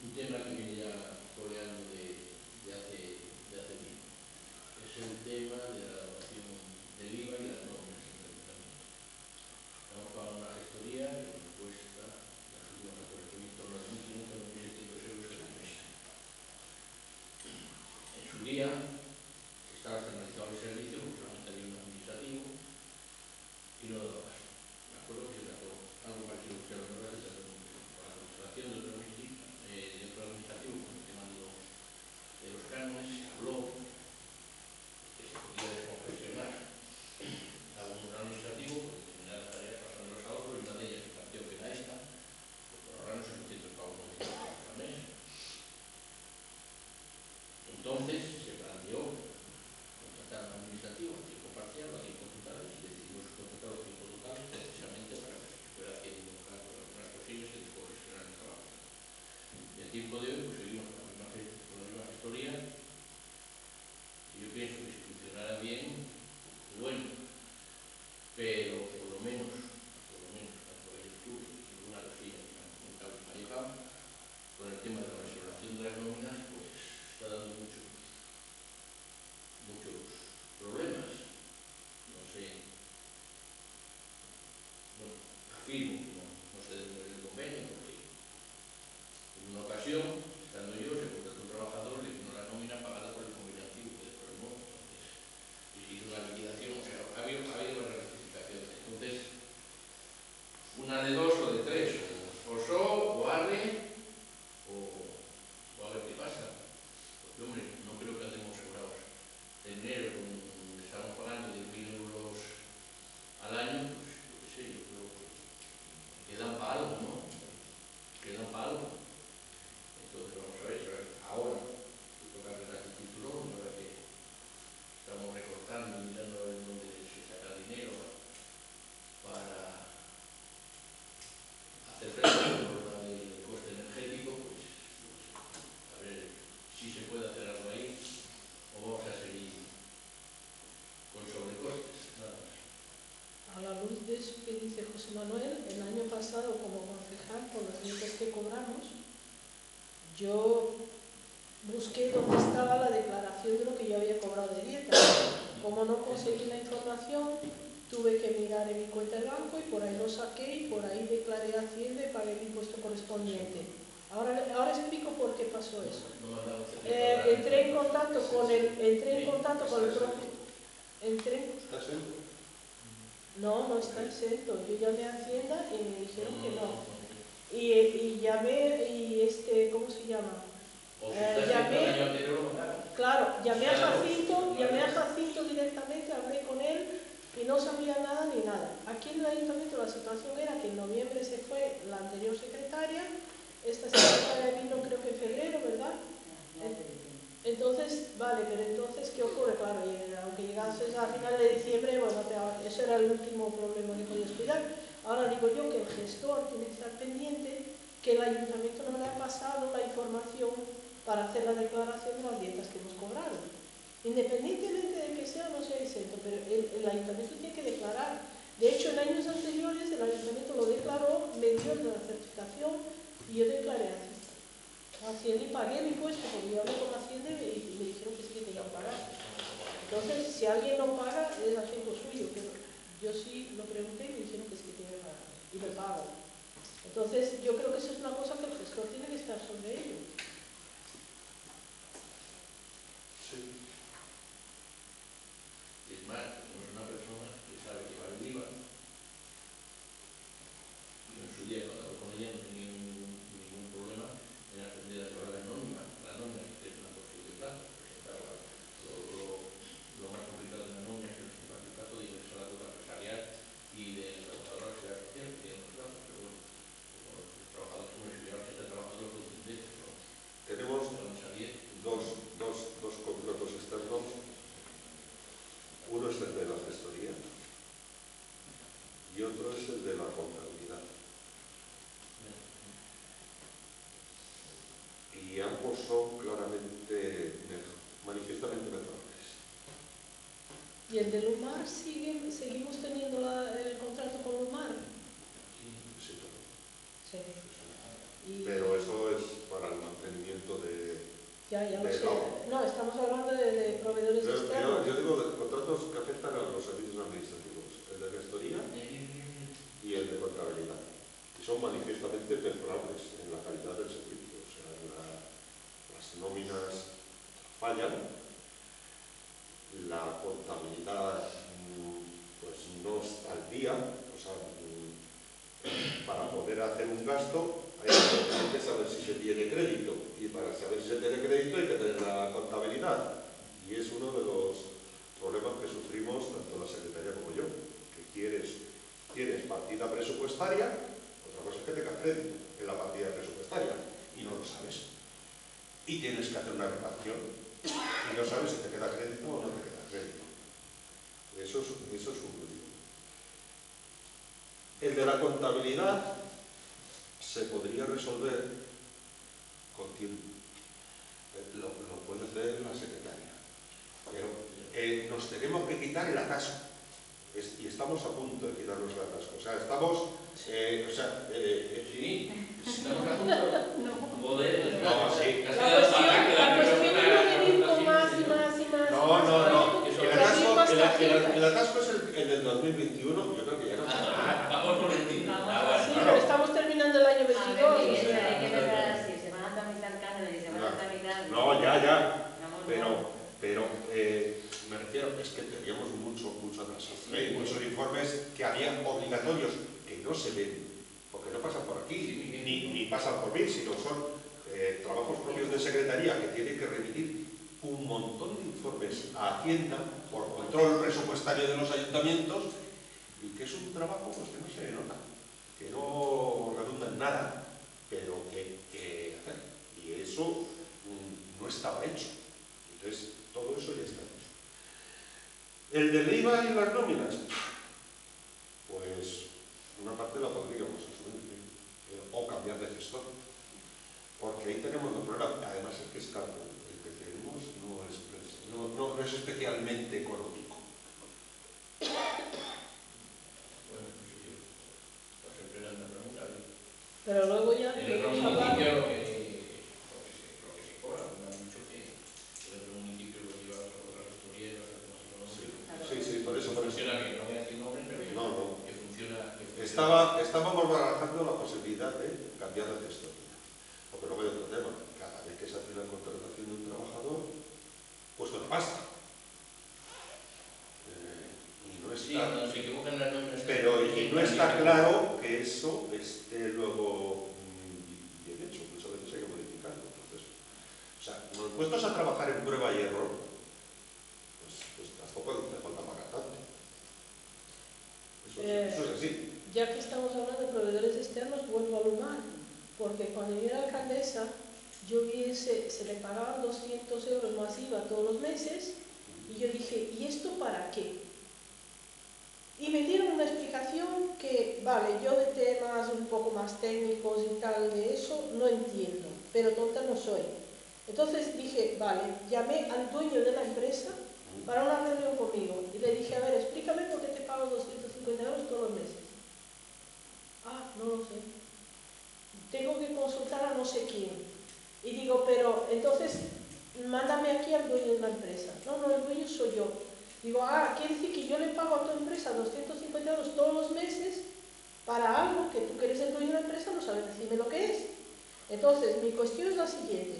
Un tema que viene ya coleando de hace tiempo. Es el tema de la elaboración del IVA y las nóminas en el ayuntamiento. Estamos pagando una gestoría que nos cuesta las últimas facturaciones en torno a 1.500 o 1.600 euros al mes. En su día se estaba externalizado el servicio, pues solamente había un administrativo y no daba más. Me acuerdo que se trató algo parecido que a los horas con la administración de otro administrativo, con el tema de los cánones, se habló que se podía descongestionar a un administrativo por determinadas tareas pasándolos a otro, y una de ellas me pareció que era esta, pues por ahorrarnos 800 pavos al mes. Entonces se planteó contratar a un administrativo a tiempo parcial, a tiempo total, y decidimos contratar a tiempo total precisamente para que se fuera haciendo cargo de algunas cosillas y descongestionar el trabajo. Y el tiempo de hoy pues seguimos con la misma gestoría, y yo pienso que si funcionara bien, bueno, pero por lo menos tanto ellos estuve y alguna cosilla que nunca me ha llegado, con el tema de la resolución de las nóminas, pues está dando muchos problemas. No sé, bueno, afirmo que no se debe ver el convenio, porque en una ocasión, estando yo, se contrató un trabajador, le vino la nómina pagada por el convenio antiguo, que después no. Entonces, y se hizo una liquidación, o sea, ha habido varias rectificaciones. Entonces, una de dos o de tres, o so, o arre, o a ver qué pasa. que cobramos, yo busqué dónde estaba la declaración de lo que yo había cobrado de dieta. Como no conseguí la información, tuve que mirar en mi cuenta de banco y por ahí lo saqué y por ahí declaré a Hacienda y pagué el impuesto correspondiente. Ahora explico por qué pasó eso. Entré en contacto con el propio... ¿Estás en? No está exento. Yo llamé a Hacienda y me dijeron que no. Y llamé, ¿cómo se llama? Llamé a Jacinto directamente, hablé con él y no sabía nada ni nada. Aquí en el ayuntamiento la situación era que en noviembre se fue la anterior secretaria, esta secretaria vino creo que en febrero, ¿verdad? Entonces, vale, pero entonces, ¿qué ocurre? Claro, aunque llegases a final de diciembre, bueno, ese era el último problema que podías cuidar. Ahora digo yo que el gestor tiene que estar pendiente que el ayuntamiento no le ha pasado la información para hacer la declaración de las dietas que hemos cobrado. Independientemente de que sea o no sea exento, pero el ayuntamiento tiene que declarar. De hecho, en años anteriores el ayuntamiento lo declaró, me dio la certificación y yo declaré a Hacienda y pagué el impuesto, porque yo hablé con Hacienda y me dijeron que sí que tenía que pagar. Entonces, si alguien no paga, es asunto suyo, pero yo sí lo pregunté y me dijeron que sí que tenía que pagar, y lo pago. Entonces, yo creo que eso es una cosa que el gestor tiene que estar sobre ello. Sí. Es más, tenemos una persona que sabe que va el IVA y en su día cuando con ella no tenía ningún problema en atender a llevar la nómina, que es una cuestión de plazo, presentarla. Lo más complicado de la nómina es que no es un plazo de ingreso a la cuota empresarial y de trabajador de la seguridad social, que tiene unos plazos, pero bueno, como los trabajadores como estudiantes de trabajadores docentes, ¿no? Tenemos dos contratos externos. Uno es el de la gestoría y otro es el de la contabilidad. Y ambos son claramente, manifiestamente mejores. ¿Y el de Lumar seguimos teniendo el contrato con Lumar? Sí. Sí. Pero eso es para el mantenimiento de... Ya lo sé. No, estamos hablando de proveedores externos. Yo digo de contratos que afectan a los servicios administrativos, el de gestoría y el de contabilidad. Y son manifiestamente mejorables en la calidad del servicio. O sea, las nóminas fallan, la contabilidad pues no está al día, o sea, para poder hacer un gasto hay que saber si se tiene crédito, y para saber si se tiene crédito hay que tener la contabilidad, y es uno de los problemas que sufrimos tanto la Secretaría como yo, que tienes partida presupuestaria, otra cosa es que tengas crédito en la partida presupuestaria y no lo sabes, y tienes que hacer una repartición y no sabes si te queda crédito o no te queda crédito. Eso es un ruido. El de la contabilidad se podría resolver con tiempo. Lo puede hacer la secretaria. Pero nos tenemos que quitar el atasco. Y estamos a punto de quitarnos el atasco. O sea, estamos... Sí, estamos a punto. Joder, no, sí. La cuestión es no venir con más y más y más. No. El atasco es el del 2021. Yo creo que ya no. Vamos por el tiempo. Sí, pero estamos terminando el año 22. Hay que ver si se van a tramitar cánones y se van a tramitar... No, ya. Pero me refiero, es que teníamos mucho atraso. Hay muchos informes que habían obligatorios que no se ven, porque no pasan por aquí, ni pasan por mí, sino son trabajos propios de secretaría que tienen que remitir un montón de informes a Hacienda por control presupuestario de los ayuntamientos, y que es un trabajo pues, que no se nota, que no redunda en nada, pero que hacer. Y eso no estaba hecho. Entonces, todo eso ya está hecho. El del IVA y las nóminas, pues una parte la podríamos asumir, o cambiar de gestor, porque ahí tenemos los problemas. Además es que es caro, el que tenemos no es especialmente económico. Bueno, pues yo, las empresas me preguntan. Pero luego ya... En el ramo pasta. Y no Sí, está, no, se equivocan las nóminas. pero y no está claro que eso esté luego bien hecho, pues a veces hay que modificarlo. Entonces, o sea, nos puestos a trabajar en prueba y error, pues tampoco hace falta pagar tanto. Eso es así. Ya que estamos hablando de proveedores externos, vuelvo al humano, porque cuando yo era alcaldesa, yo vi se le pagaban 200 euros más IVA todos los meses, y yo dije, ¿y esto para qué? Y me dieron una explicación que, vale, yo de temas un poco más técnicos y tal de eso no entiendo, pero tonta no soy. Entonces dije, vale, llamé al dueño de la empresa para una reunión conmigo y le dije, a ver, explícame por qué te pago 250 euros todos los meses. Ah, no lo sé. Tengo que consultar a no sé quién. Y digo, pero entonces, mándame aquí al dueño de la empresa. No, no, el dueño soy yo. Digo, quiere decir que yo le pago a tu empresa 250 euros todos los meses para algo que tú que eres el dueño de la empresa no sabes decirme lo que es. Entonces, mi cuestión es la siguiente.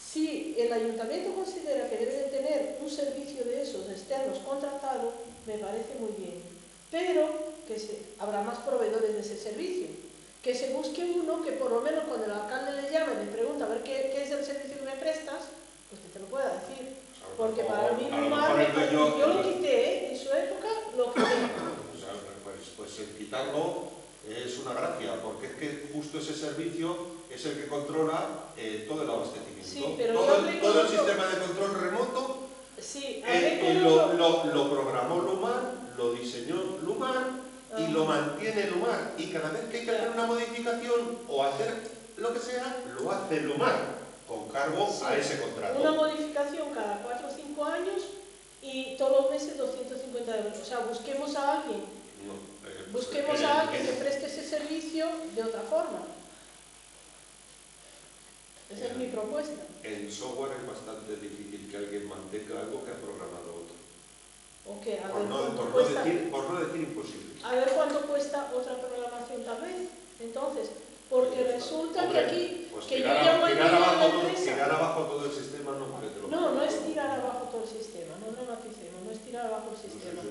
Si el ayuntamiento considera que debe de tener un servicio de esos externos contratado, me parece muy bien. Pero que habrá más proveedores de ese servicio. Que se busque uno que por lo menos cuando el alcalde le llama y le pregunta a ver qué es el servicio que me prestas, pues que te lo pueda decir. Porque para mí yo lo quité, en su época lo quité. Pues el quitarlo es una gracia, porque es que justo ese servicio es el que controla todo el abastecimiento. Sí, pero todo el sistema de control remoto sí, lo programó Lumar, lo diseñó Lumar y lo mantiene Lumar. Y cada vez que hay que hacer una modificación o hacer lo que sea, lo hace Lumar, con cargo a ese contrato. Una modificación cada 4 o 5 años y todos los meses 250 euros. O sea, busquemos a alguien. Busquemos a alguien que preste ese servicio de otra forma. Esa es mi propuesta. En software es bastante difícil que alguien mantenga algo que ha programado otro. Okay, por no decir imposible. A ver cuánto cuesta otra programación tal vez. Entonces, porque resulta que aquí pues que tirar abajo todo el sistema no parece lo no es tirar abajo todo el sistema, no maticemos, no es tirar abajo el sistema.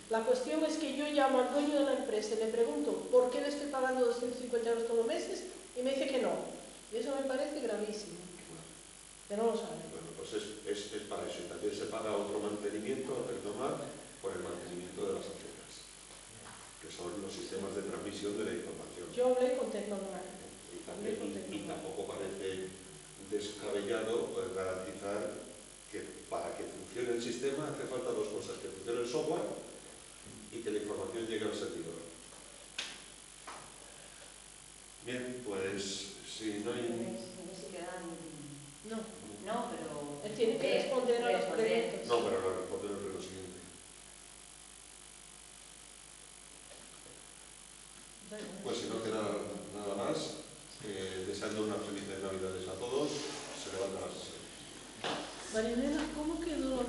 La cuestión es que yo llamo al dueño de la empresa y le pregunto ¿por qué le estoy pagando 250 euros todos los meses? Y me dice que no. Y eso me parece gravísimo. Pero no lo sabe. Bueno, pues es para eso. Y también se paga otro mantenimiento a Tecnomar por el mantenimiento de las antenas, que son los sistemas de transmisión de la información. Yo hablé con Tecnomar. Y tampoco parece descabellado garantizar que para que funcione el sistema hace falta dos cosas, que funcione el software y que la información llegue al servidor. Bien, pues si no hay... No, pero... Él tiene que responder a las preguntas. No, pero lo respondemos en lo siguiente. Pues si no queda nada más, deseando unas felices Navidades a todos, se levanta la sesión. Marilena, ¿cómo quedó?